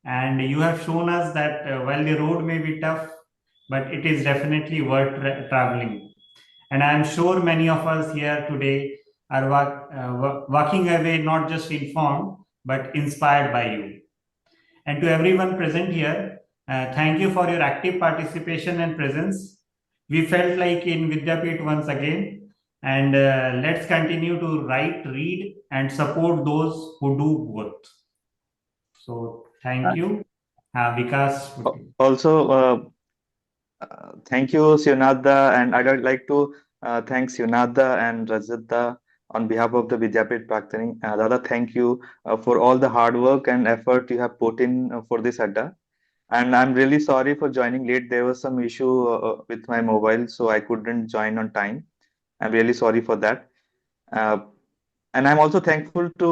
And you have shown us that while the road may be tough, but it is definitely worth traveling. And I am sure many of us here today are walking away not just informed, but inspired by you. And to everyone present here, thank you for your active participation and presence. We felt like in Vidyapit once again. And let's continue to write, read, and support those who do both. So thank you. Vikas. Also, thank you, Shionada, and I would like to thank Shionada and Rajat on behalf of the Vidyapit Praktani. Dada, thank you for all the hard work and effort you have put in for this Adda. And I'm really sorry for joining late. There was some issue with my mobile, so I couldn't join on time. I'm really sorry for that. Uh, and I'm also thankful to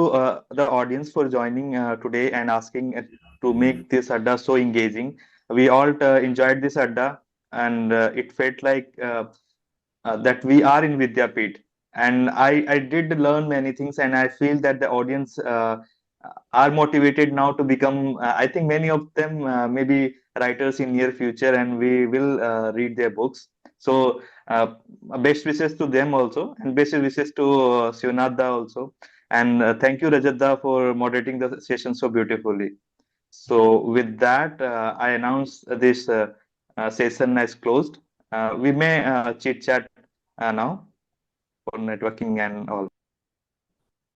the audience for joining today and asking to make this Adda so engaging. We all enjoyed this Adda, and it felt like that we are in Vidyapit. And I did learn many things, and I feel that the audience are motivated now to become, I think many of them may be writers in near future, and we will read their books. So best wishes to them also, and best wishes to Shionada also. And thank you, Rajatda, for moderating the session so beautifully. So with that, I announce this session as closed. We may chit chat now for networking and all.